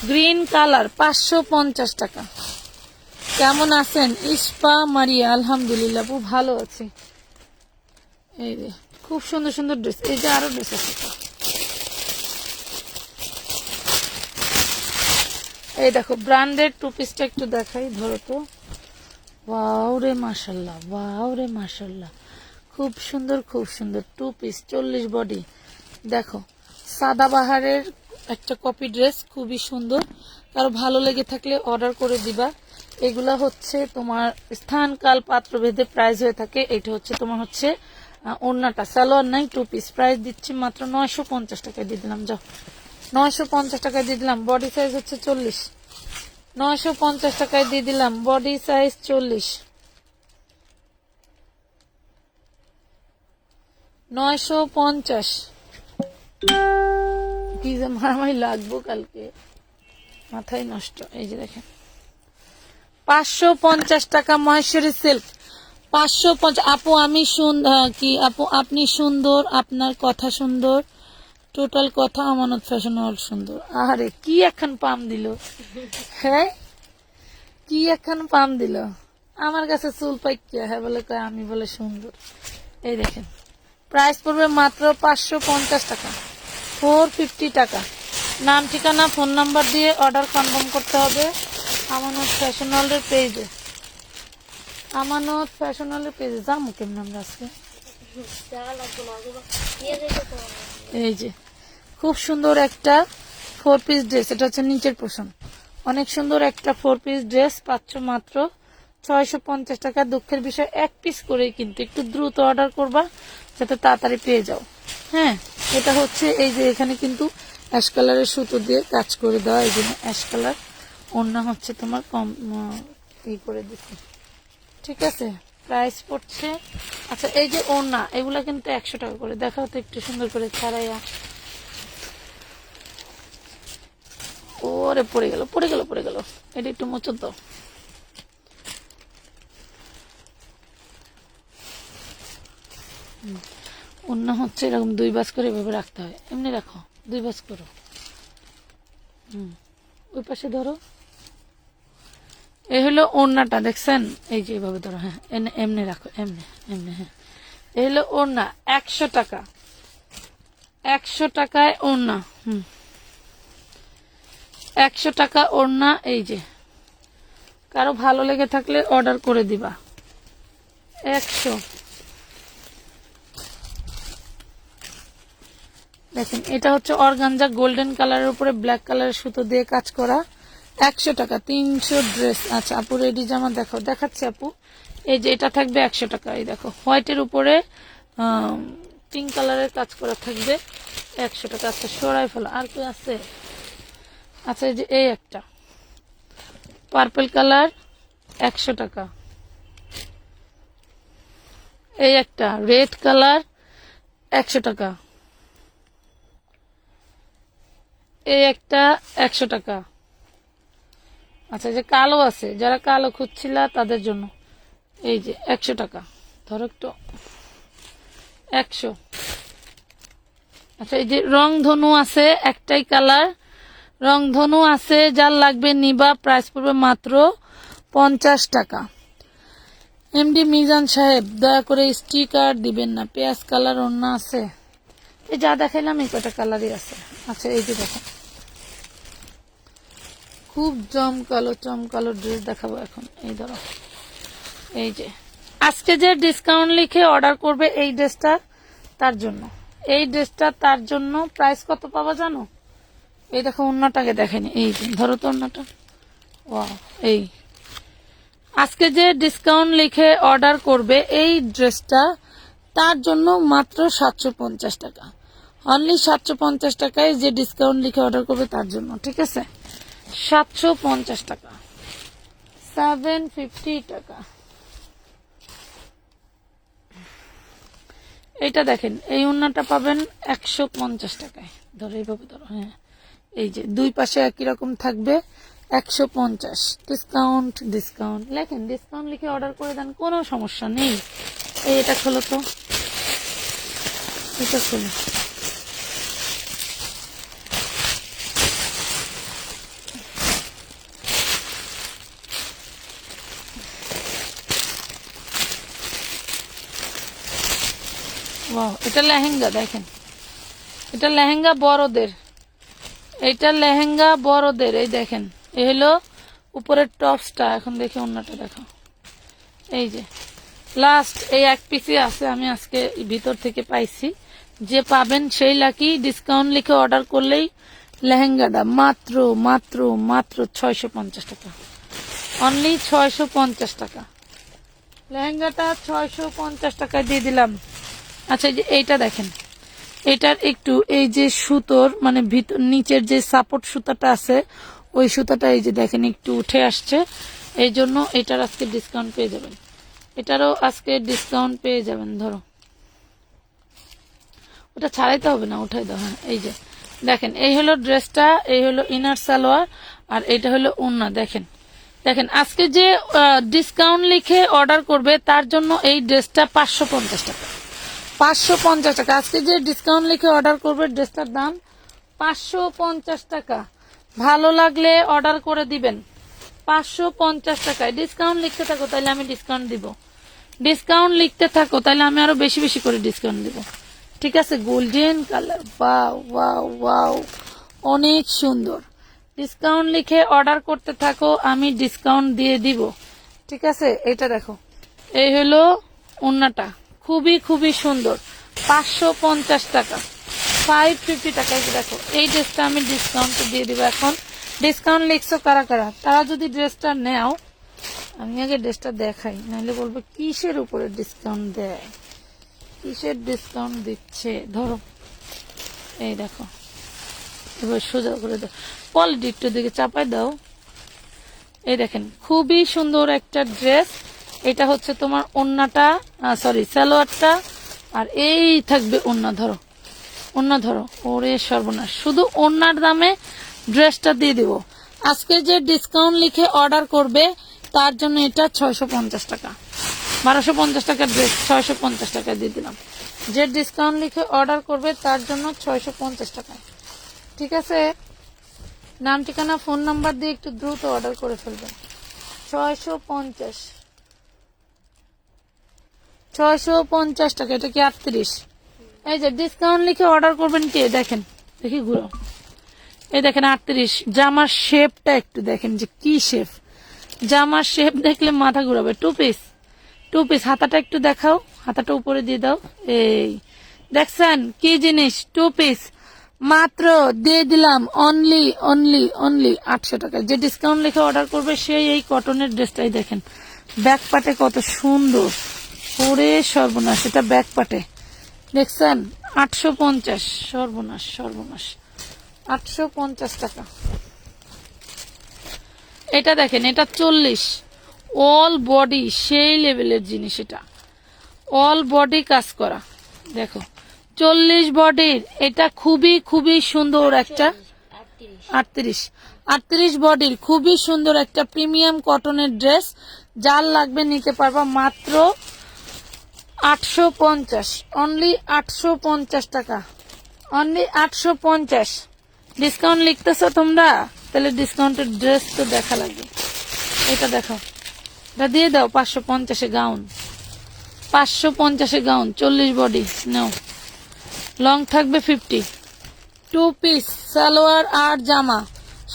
গ্রিন কালার 550 টাকা। কেমন আছেন ইস্পা মারিয়া? আলহামদুলিল্লাহ আপু ভালো আছি। এই যে খুব সুন্দর সুন্দর ড্রেস। এই যে আরো ড্রেস আছে, এই দেখো ব্র্যান্ডেড টু পিসটা একটু দেখাই, ধরো তো। ওয়াও রে মাশাল্লাহ, ওয়াও রে মাশাল্লাহ, খুব সুন্দর খুব সুন্দর টু পিস 40 বডি। দেখো সাদাবাহারের একটা কপি ড্রেস, খুবই সুন্দর। কারো ভালো লেগে থাকলে অর্ডার করে দিবা। এগুলা হচ্ছে তোমার স্থান কাল পাত্র ভেদে প্রাইস হয়ে থাকে। এটা হচ্ছে তোমার হচ্ছে ওড়নাটা, সালোয়ার নাই, টু পিস। প্রাইস দিচ্ছি মাত্র 950 টাকায় দিয়ে দিলাম। যাও 950 টাকায় দিয়ে দিলাম। বডি সাইজ হচ্ছে 40, 950 টাকায় দিয়ে দিলাম। Body size 40, 950। কি যে মারামারি লাগবো কালকে, মাথায় নষ্ট। এই যে দেখেন 550 টাকা মহেশ্বরী সিল্ক, 550। আপু আমি কি আপু আপনি সুন্দর, আপনার কথা সুন্দর, টোটাল কথা আমানত ফ্যাশন অল সুন্দর। আরে কি এখন পাম দিল, হ্যাঁ কি এখন পাম দিল। আমার কাছে চুল পাইকিয়া, হ্যাঁ বলে কয় আমি বলে সুন্দর। এই দেখেন প্রাইস পড়বে মাত্র 550 টাকা, 450 টাকা। নাম ঠিকানা ফোন নাম্বার দিয়ে অর্ডার কনফার্ম করতে হবে আমানত ফ্যাশন ওয়ার্ল্ডের পেজে। আমানত ফ্যাশন ওয়ার্ল্ডের পেজে যাবো কেমন আমরা আজকে। এই যে খুব সুন্দর একটা 4 পিস ড্রেস, এটা হচ্ছে নিচের পোর্শন। অনেক সুন্দর একটা 4 পিস ড্রেস পাচ্ছ মাত্র 650 টাকা। দুঃখের বিষয় 1 পিস করেই, কিন্তু একটু দ্রুত অর্ডার করবা যাতে তাড়াতাড়ি পেয়ে যাও। হ্যাঁ, এটা হচ্ছে এই যে এখানে কিন্তু অ্যাশ কালারের সুতো দিয়ে কাজ করে দেওয়া, এই জন্য অ্যাশ কালার। ওড়না হচ্ছে তোমার কম করে দিচ্ছি, ঠিক আছে। প্রাইস পড়ছে, আচ্ছা এই যে ওড়না, এগুলা কিন্তু 100 টাকা করে। দেখাও তো একটু সুন্দর করে ছাড়াইয়া। ওরে পড়ে গেল পড়ে গেল পড়ে গেল, এটা একটু মোচর দাও। ওড়না হচ্ছে এরকম 2 বাস করে এভাবে রাখতে হয়। এমনি রাখো, 2 বাস করো। ওই পাশে ধরো। এই হলো ওড়নাটা, দেখছেন? এই যে এভাবে ধরো, হ্যাঁ এমনি রাখো, এমনি এমনি, হ্যাঁ। এই হলো ওড়না, 100 টাকা, 100 টাকায় ওড়না। 100 টাকা ওড়না। এই যে কারো ভালো লেগে থাকলে অর্ডার করে দিবা। 100। দেখেন এটা হচ্ছে অর্গানজা, গোল্ডেন কালারের উপরে ব্ল্যাক কালারের সুতো দিয়ে কাজ করা। 100 টাকা, 300 ড্রেস। আচ্ছা আপু রেডি জামা দেখো, দেখাচ্ছি আপু। এই যে এটা থাকবে 100 টাকা। এই দেখো হোয়াইটের উপরে পিঙ্ক কালারের কাজ করা থাকবে, 100 টাকা। আচ্ছা সরাই ফেলো, আর কি আছে? আচ্ছা এই যে এই একটা পার্পল কালার, 100 টাকা। এই একটা রেড কালার, 100 টাকা। এই একটা 100 টাকা। আচ্ছা যে কালো আছে, যারা কালো খুঁজছিলা তাদের জন্য এই যে 100 টাকা। ধরো একটু 100। আচ্ছা এই যে রং ধনু আছে, একটাই কালার রং ধনু আছে, যার লাগবে নিবা। প্রাইস পড়বে মাত্র 50 টাকা। এমডি মিজান সাহেব দয়া করে স্টিকার দিবেন না, পেঁয়াজ কালার ওড়না আছে। এই যা দেখাইলাম এই কটা কালারই আছে। আচ্ছা এই যে দেখো খুব চমকালো চমকালো ড্রেস দেখাবো এখন। এই ধরো, এই যে আজকে যে ডিসকাউন্ট লিখে অর্ডার করবে এই ড্রেসটা তার জন্য, এই ড্রেসটা তার জন্য। প্রাইস কত পাবা জানো? এই দেখো ওড়নাটাকে দেখেনি, এই যে ধরো তো ওড়নাটা। ওয়াও, এই আজকে যে ডিসকাউন্ট লিখে অর্ডার করবে এই ড্রেসটা তার জন্য মাত্র 750 টাকা। অনলি 750 টাকায় যে ডিসকাউন্ট লিখে অর্ডার করবে তার জন্য, ঠিক আছে? 750 টাকা, 750 টাকা। এইটা দেখেন, এই ওড়নাটা পাবেন 150 টাকায়। ধরো এইভাবে ধরো, হ্যাঁ এই যে দুই পাশে একই রকম থাকবে, 150। ডিসকাউন্ট ডিসকাউন্ট লেখেন, ডিসকাউন্ট লিখে অর্ডার করে দেন, কোনো সমস্যা নেই। এটা খোলো তো, এটা খোলো। ওয়াও, এটা লেহেঙ্গা দেখেন, এটা লেহেঙ্গা বড়দের, এটা লেহেঙ্গা বড়দের। এই দেখেন, এই হলো উপরের টপসটা। এখন দেখি অন্যটা দেখো। এই যে লাস্ট এই এক পিসি আছে, আমি আজকে ভিতর থেকে পাইছি। যে পাবেন সেই লাকি। ডিসকাউন্ট লিখে অর্ডার করলেই লেহেঙ্গাটা মাত্র মাত্র মাত্র 650 টাকা, অনলি 650 টাকা। লেহেঙ্গাটা 650 টাকায় দিয়ে দিলাম। আচ্ছা, এই যে এইটা দেখেন, এটার একটু এই যে সুতোর মানে ভিতর নিচের যে সাপোর্ট সুতাটা আছে, ওই সুতাটা এই যে দেখেন একটু উঠে আসছে, এই জন্য এটার আজকে ডিসকাউন্ট পেয়ে যাবেন। এটারও আজকে ডিসকাউন্ট পেয়ে যাবেন। ধরো ওটা ছাড়াইতে হবে না, উঠাই দাও। হ্যাঁ, এই যে দেখেন, এই হলো ড্রেসটা, এই হলো ইনার সালোয়ার, আর এটা হলো ওড়না। দেখেন দেখেন, আজকে যে ডিসকাউন্ট লিখে অর্ডার করবে তার জন্য এই ড্রেসটা 550 টাকা, 550 টাকা। আজকে যে ডিসকাউন্ট লিখে অর্ডার করবে ড্রেসটার দাম 550 টাকা। ভালো লাগলে অর্ডার করে দিবেন 550 টাকায়। ডিসকাউন্ট লিখতে থাকো, তাহলে আমি ডিসকাউন্ট দিব। ডিসকাউন্ট লিখতে থাকো, তাহলে আমি আরো বেশি বেশি করে ডিসকাউন্ট দিব। ঠিক আছে, golden colour, wow wow wow, অনেক সুন্দর। ডিসকাউন্ট লিখে অর্ডার করতে থাকো, আমি ডিসকাউন্ট দিয়ে দিব। ঠিক আছে, এটা দেখো, এই হলো ওড়নাটা, খুবই খুবই সুন্দর, 550 টাকা, 550 টাকা। এই যে দেখো, এই ড্রেসটা আমি ডিসকাউন্ট দিয়ে দিব। এখন ডিসকাউন্ট লিখছো কারা কারা, তারা যদি ড্রেসটা নেও, আমি আগে ড্রেসটা দেখাই, নাহলে বলবো কিসের উপরে ডিসকাউন্ট দেয়, কিসের ডিসকাউন্ট দিচ্ছে। ধরো এই দেখো, এবার সোজা করে দাও, কোয়ালিটি একটু দিকে চাপাই দাও। এই দেখেন, খুবই সুন্দর একটা ড্রেস। এটা হচ্ছে তোমার ওড়নাটা, সরি সালোয়ারটা, আর এই থাকবে ওড়না। ধরো ওড়না ধরো, ওরে সর্বনাশ, শুধু ওড়নার দামে ড্রেসটা দিয়ে দিব। আজকে যে ডিসকাউন্ট লিখে অর্ডার করবে তার জন্য এটা 650 টাকা, 1250 টাকার ড্রেস 650 টাকা দিয়ে দিলাম। যে ডিসকাউন্ট লিখে অর্ডার করবে তার জন্য 650 টাকা। ঠিক আছে, নাম ঠিকানা ফোন নাম্বার দিয়ে একটু দ্রুত অর্ডার করে ফেলবেন। 650 টাকা। এটা কি 38? এই যে ডিসকাউন্ট লিখে অর্ডার করবেন কে, দেখেন দেখি ঘুরো, এই দেখেন 38। জামার শেপটা একটু দেখেন যে কি শেপ, জামার শেপ দেখলে মাথা ঘুরাবে। Two piece, two piece. হাতাটা একটু দেখাও, হাতাটা উপরে দিয়ে দাও। এই দেখছেন কি জিনিস, টু পিস মাত্র দিয়ে দিলাম অনলি অনলি অনলি 800 টাকা। যে ডিসকাউন্ট লিখে অর্ডার করবে সেই এই কটনের ড্রেসটাই দেখেন, ব্যাক পাটে কত সুন্দর, ওরে সর্বনাশ, এটা ব্যাক পাটে দেখছেন 850, সর্বনাশ সর্বনাশ, 850 টাকা। এটা দেখেন, এটা 40, অল বডি সেই লেভেলের জিনিস, এটা অল বডি কাজ করা। দেখো 40 বডির, এটা খুবই খুবই সুন্দর একটা 38 বডির খুবই সুন্দর একটা প্রিমিয়াম কটনের ড্রেস। যার লাগবে নিতে পারবা মাত্র 850, অনলি 850 টাকা, অনলি 850। ডিসকাউন্ট লিখতেছো তোমরা, তাহলে ডিসকাউন্টের ড্রেস তো দেখা লাগবে। এটা দেখো, এটা দিয়ে দাও 550 গাউন, 550 গাউন, 40 বডি নাও, লং থাকবে 50। টু পিস সালোয়ার আর জামা,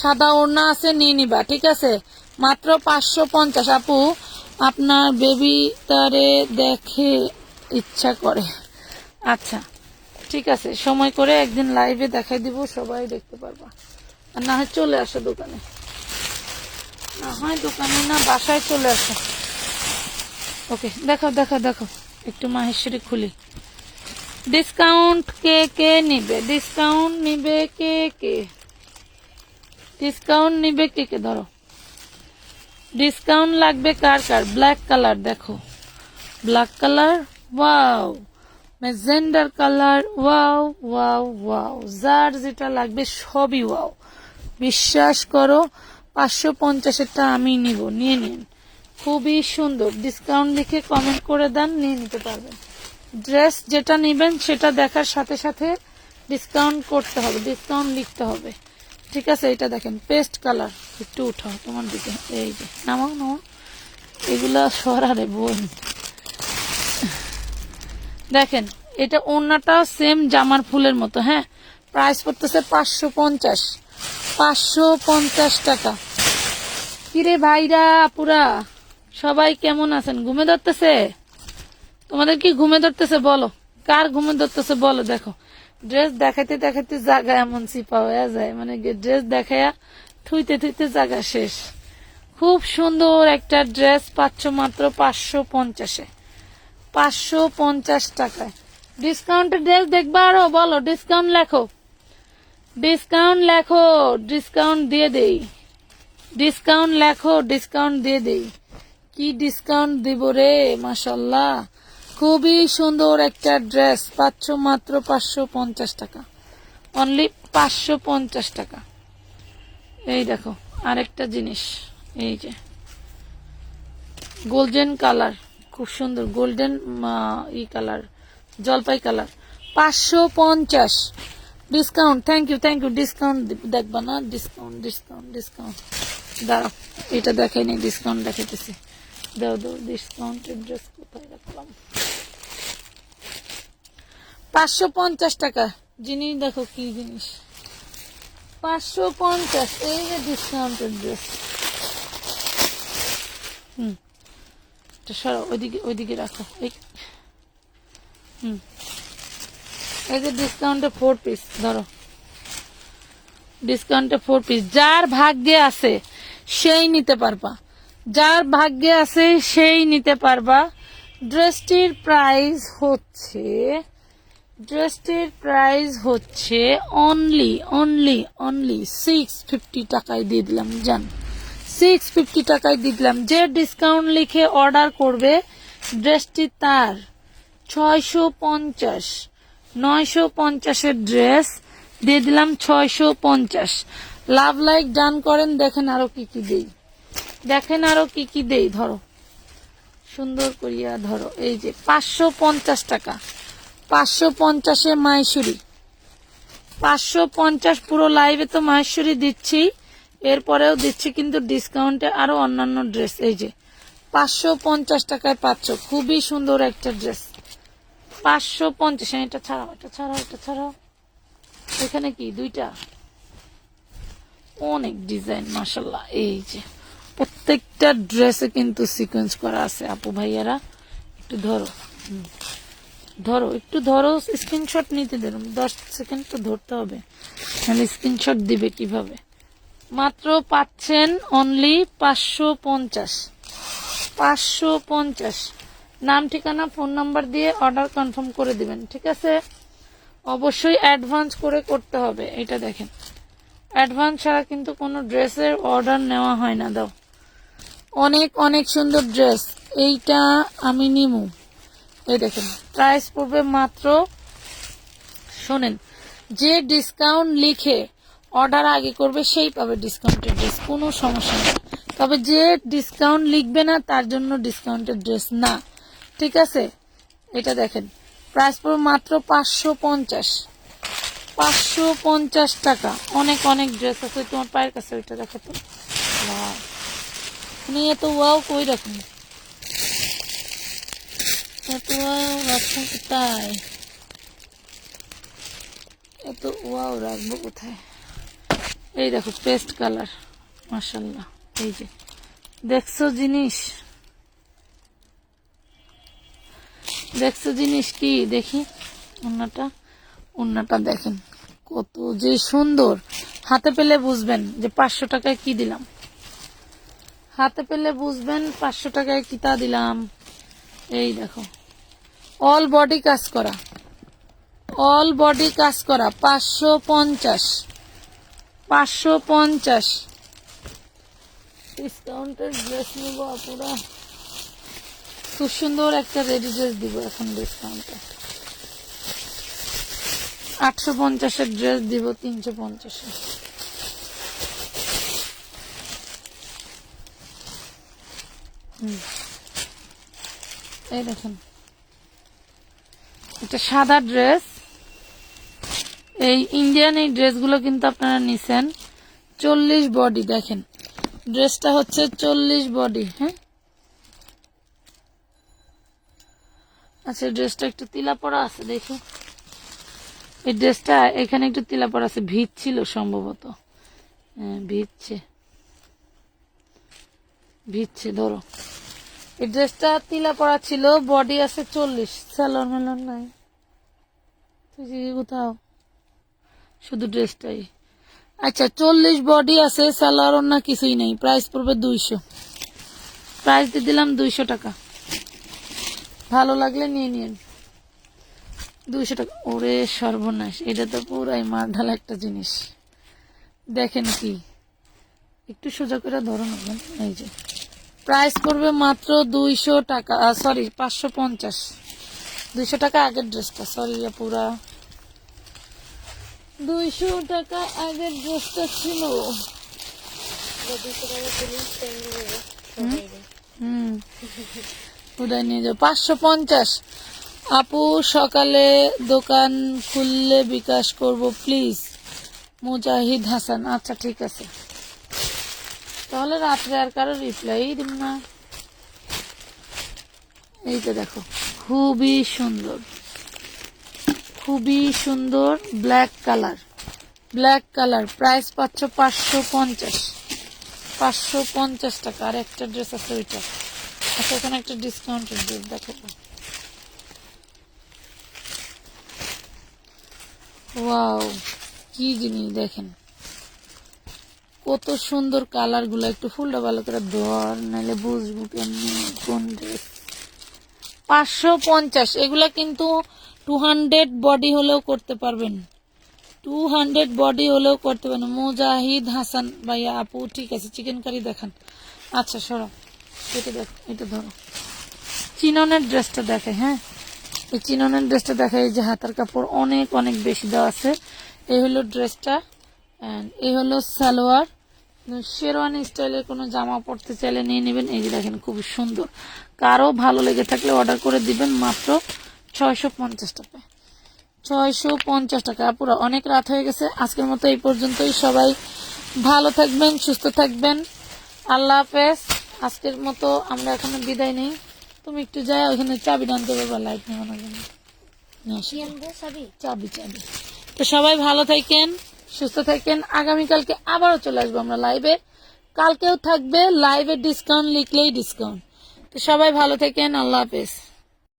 সাদা ওড়না আছে, নিয়ে নিবা। ঠিক আছে, মাত্র 550। আপু আপনার বেবি তারে দেখে ইচ্ছা করে। আচ্ছা ঠিক আছে, সময় করে একদিন লাইভে দেখাই দিব, সবাই দেখতে পারবা। আর না হয় চলে আসো দোকানে, না হয় দোকানে না বাসায় চলে আসো। ওকে, দেখো দেখো দেখো, একটু মাহেশ্বরী খুলি। ডিসকাউন্ট কে কে নিবে, ডিসকাউন্ট নিবে কে কে, ডিসকাউন্ট নিবে কে কে, ধরো ডিসকাউন্ট লাগবে কার কার। ব্ল্যাক কালার দেখো, ব্ল্যাক কালার, ওয়াও, ম্যাজেন্ডার কালার, ওয়াও ওয়াও ওয়াও, যার যেটা লাগবে সবই ওয়াও। বিশ্বাস করো 550-এরটা আমি নিব, নিয়ে নিন, খুবই সুন্দর। ডিসকাউন্ট লিখে কমেন্ট করে দেন, নিয়ে নিতে পারবেন। ড্রেস যেটা নেবেন সেটা দেখার সাথে সাথে ডিসকাউন্ট করতে হবে, ডিসকাউন্ট লিখতে হবে। ঠিক আছে, এটা দেখেন পেস্ট কালার, একটু উঠাও তোমার দিকে, এই যে নামাও নামাও, এগুলা সরারে বোন। দেখেন এটা ওড়নাটা সেম জামার ফুলের মতো। হ্যাঁ, প্রাইস পড়তেছে 550, 550 টাকা। কিরে ভাইরা আপুরা সবাই কেমন আছেন? ঘুমে ধরতেছে? তোমাদের কি ঘুমে ধরতেছে বলো? কার ঘুমে ধরতেছে বলো? দেখো ড্রেস দেখাইতে দেখাইতে জায়গা এমন চিপা হয়ে যায়, মানে ড্রেস দেখাইয়া থুইতে থুইতে জায়গা শেষ। খুব সুন্দর একটা ড্রেস পাচ্ছ মাত্র 550-এ, 550 টাকায়। ডিসকাউন্টের ড্রেস দেখবা আরো? বলো ডিসকাউন্ট লেখো, ডিসকাউন্ট লেখো, ডিসকাউন্ট দিয়ে দেই, ডিসকাউন্ট লেখো, ডিসকাউন্ট দিয়ে দেই। কি ডিসকাউন্ট দিব রে, মাশাল্লাহ খুবই সুন্দর একটা ড্রেস পাচ্ছ মাত্র 550 টাকা, অনলি 550 টাকা। এই দেখো আরেকটা জিনিস, এই যে গোল্ডেন কালার, খুব সুন্দর গোল্ডেন ই কালার, জলপাই colour, 550 discount. Thank you, thank you. Discount দেখবা না? Discount, discount, discount. দাঁড়াও এটা দেখাই নি, ডিসকাউন্ট দেখাইতেছি। দাও দাও, ডিসকাউন্টের ড্রেস কোথায় রাখলাম? 550 টাকা জিনিস, দেখো কি জিনিস, 550। এই যে ডিসকাউন্টের ড্রেস। সরো ওইদিকে, ওইদিকে রাখো। এই যে ডিসকাউন্টে 4 পিস, ধরো ডিসকাউন্টে 4 পিস। যার ভাগ্যে আছে সেই নিতে পারবা, যার ভাগ্যে আছে সেই নিতে পারবা। ড্রেসটির প্রাইস হচ্ছে, ড্রেসটির প্রাইস হচ্ছে অনলি অনলি অনলি 650 টাকায় দিয়ে দিলাম। জান 650 টাকায় দিয়ে দিলাম। যে ডিসকাউন্ট লিখে অর্ডার করবে ড্রেসটি তার 650, 950-এর ড্রেস দিয়ে দিলাম 650। লাভ লাইক ডান করেন। দেখেন আরো কি কি দেই, দেখেন আরো কি কি দেই। ধরো সুন্দর করিয়া ধরো। এই যে 550 টাকা, 550-এ মাহেশ্বরী, 550 পুরো লাইভে তো মাহেশ্বরী দিচ্ছি, এরপরেও দিচ্ছি কিন্তু ডিসকাউন্টে আরো অন্যান্য ড্রেস। এই যে 550 টাকায় পাচ্ছ খুবই সুন্দর একটা ড্রেস, 550। এটা ছাড়াও, এটা ছাড়াও, এটা ছাড়াও। এখানে কি দুইটা? অনেক ডিজাইন মাশাল্লাহ। এই যে প্রত্যেকটা ড্রেসে কিন্তু সিকোয়েন্স করা আছে। আপু ভাইয়ারা একটু ধরো, ধরো একটু ধরো, স্ক্রিনশট নিতে দেন। 10 সেকেন্ড তো ধরতে হবে, তাহলে স্ক্রিনশট দিবে কিভাবে? মাত্র পাচ্ছেন অনলি 550, 550। নাম ঠিকানা ফোন নাম্বার দিয়ে অর্ডার কনফার্ম করে দিবেন, ঠিক আছে? অবশ্যই অ্যাডভান্স করে করতে হবে। এটা দেখেন, অ্যাডভান্স ছাড়া কিন্তু কোনো ড্রেসের অর্ডার নেওয়া হয় না। দাও, অনেক অনেক সুন্দর ড্রেস। এইটা আমি নিমু। এই দেখেন প্রাইস পড়বে মাত্র, শোনেন, যে ডিসকাউন্ট লিখে অর্ডার আগে করবে সেই পাবে ডিসকাউন্টের ড্রেস, কোনো সমস্যা নেই। তবে যে ডিসকাউন্ট লিখবে না তার জন্য ডিসকাউন্টের ড্রেস না, ঠিক আছে? এটা দেখেন প্রাইস পড়বে মাত্র 550, 550 টাকা। অনেক অনেক ড্রেস আছে। তোমার পায়ের কাছে ওইটা দেখো তো, নিয়ে তো ওয়াও কই রাখুন, এত ওয়াও রাখুন কোথায়? এত ওয়াও রাখবো কোথায়? এই দেখো পেস্ট কালার, মাশাল্লাহ। এই যে দেখছো জিনিস, দেখছো জিনিস কি? দেখি ওন্নাটা, ওন্নাটা দেখেন কত যে সুন্দর। হাতে পেলে বুঝবেন যে 500 টাকায় কি দিলাম, হাতে পেলে বুঝবেন 500 টাকায় কি তা দিলাম। এই দেখো অল বডি কাজ করা, অল বডি কাজ করা, 550, 550। ডিসকাউন্টের ড্রেস নিবো আপুরা, খুব সুন্দর একটা রেডি ড্রেস দিব এখন ডিসকাউন্টে। 850-এর ড্রেস দিব 350-এ। এই দেখেন এটা সাদা ড্রেস। এই ইন্ডিয়ান এই ড্রেসগুলো কিন্তু আপনারা নিছেন 40 বডি। দেখেন ড্রেসটা হচ্ছে 40 বডি। হ্যাঁ আচ্ছা ড্রেসটা একটু তিলা পড়া আছে দেখো, এই ড্রেসটা এখানে একটু তিলা পড়া আছে, ভিজ ছিল সম্ভবত, হ্যাঁ ভিজছে ধরো। এই ড্রেসটা তিলা পড়া ছিল, বডি আছে 40, স্যালোর মেলন নাই, তুই কোথাও শুধু ড্রেসটাই। আচ্ছা 40 বডি আছে, স্যালোর না কিছুই নেই, প্রাইস পড়বে 200, প্রাইস দিয়ে দিলাম 200 টাকা, ভালো লাগলে নিয়ে নিন 200 টাকা। ওরে সর্বনাশ, এটা তো পুরাই মার ঢালা একটা জিনিস, দেখেন কি, একটু সোজা করে ধরো না, এই যে প্রাইস পড়বে মাত্র 200 টাকা, সরি 550, 200 টাকা আগের ড্রেসটা, সরি পুরা 200 টাকা আগের ড্রেসটা ছিল। উদয় নিয়ে যাও 550। আপু সকালে দোকান খুললে বিকাশ করব প্লিজ, মুজাহিদ হাসান। আচ্ছা ঠিক আছে, তাহলে রাত্রে আর কারো রিপ্লাই দিব না। এইটা দেখো খুবই সুন্দর, খুবই সুন্দর, ব্ল্যাক কালার, প্রাইস পাচ্ছ 550 টাকা। আর একটা ড্রেস আছে ওইটা, আচ্ছা এখানে একটা ডিসকাউন্টের ড্রেস দেখো, ওয়াও কি জিনিস দেখেন, কত সুন্দর কালার গুলো, একটু ফুলটা ভালো করে ধর নাহলে বুঝবো কেমনি কোন ড্রেস। 550, এগুলা কিন্তু 200 বডি হলেও করতে পারবেন, 200 বডি হলেও করতে পারবেন। মুজাহিদ হাসান ভাইয়া আপু ঠিক আছে, চিকেন কারি দেখান। আচ্ছা সরো, এটা দেখো, এটা ধরো, চিননের ড্রেসটা দেখে, হ্যাঁ এই চিননের ড্রেসটা দেখে, এই যে হাতার কাপড় অনেক অনেক বেশি দেওয়া আছে। এই হলো ড্রেসটা, এই হলো সালোয়ার। শেরওয়ানি স্টাইলের কোনো জামা পড়তে চাইলে নিয়ে নেবেন। এই যে দেখেন খুব সুন্দর, কারো ভালো লেগে থাকলে অর্ডার করে দিবেন মাত্র 650 টাকা, 650 টাকা। পুরো অনেক রাত হয়ে গেছে, আজকের মতো এই পর্যন্তই। সবাই ভালো থাকবেন, সুস্থ থাকবেন, আল্লাহ হাফেজ। আজকের মতো আমরা এখন বিদায় নেই, তুমি একটু যাই ওইখানে চাবি টানতে পারবা লাইট নেওয়ানোর জন্য, চাবি। তো সবাই ভালো থাকেন, সুস্থ থাকেন, আগামীকালকে আবারও চলে আসবো আমরা লাইভে, কালকেও থাকবে লাইভে ডিসকাউন্ট লিখলেই ডিসকাউন্ট। তো সবাই ভালো থাকেন, আল্লাহ হাফেজ।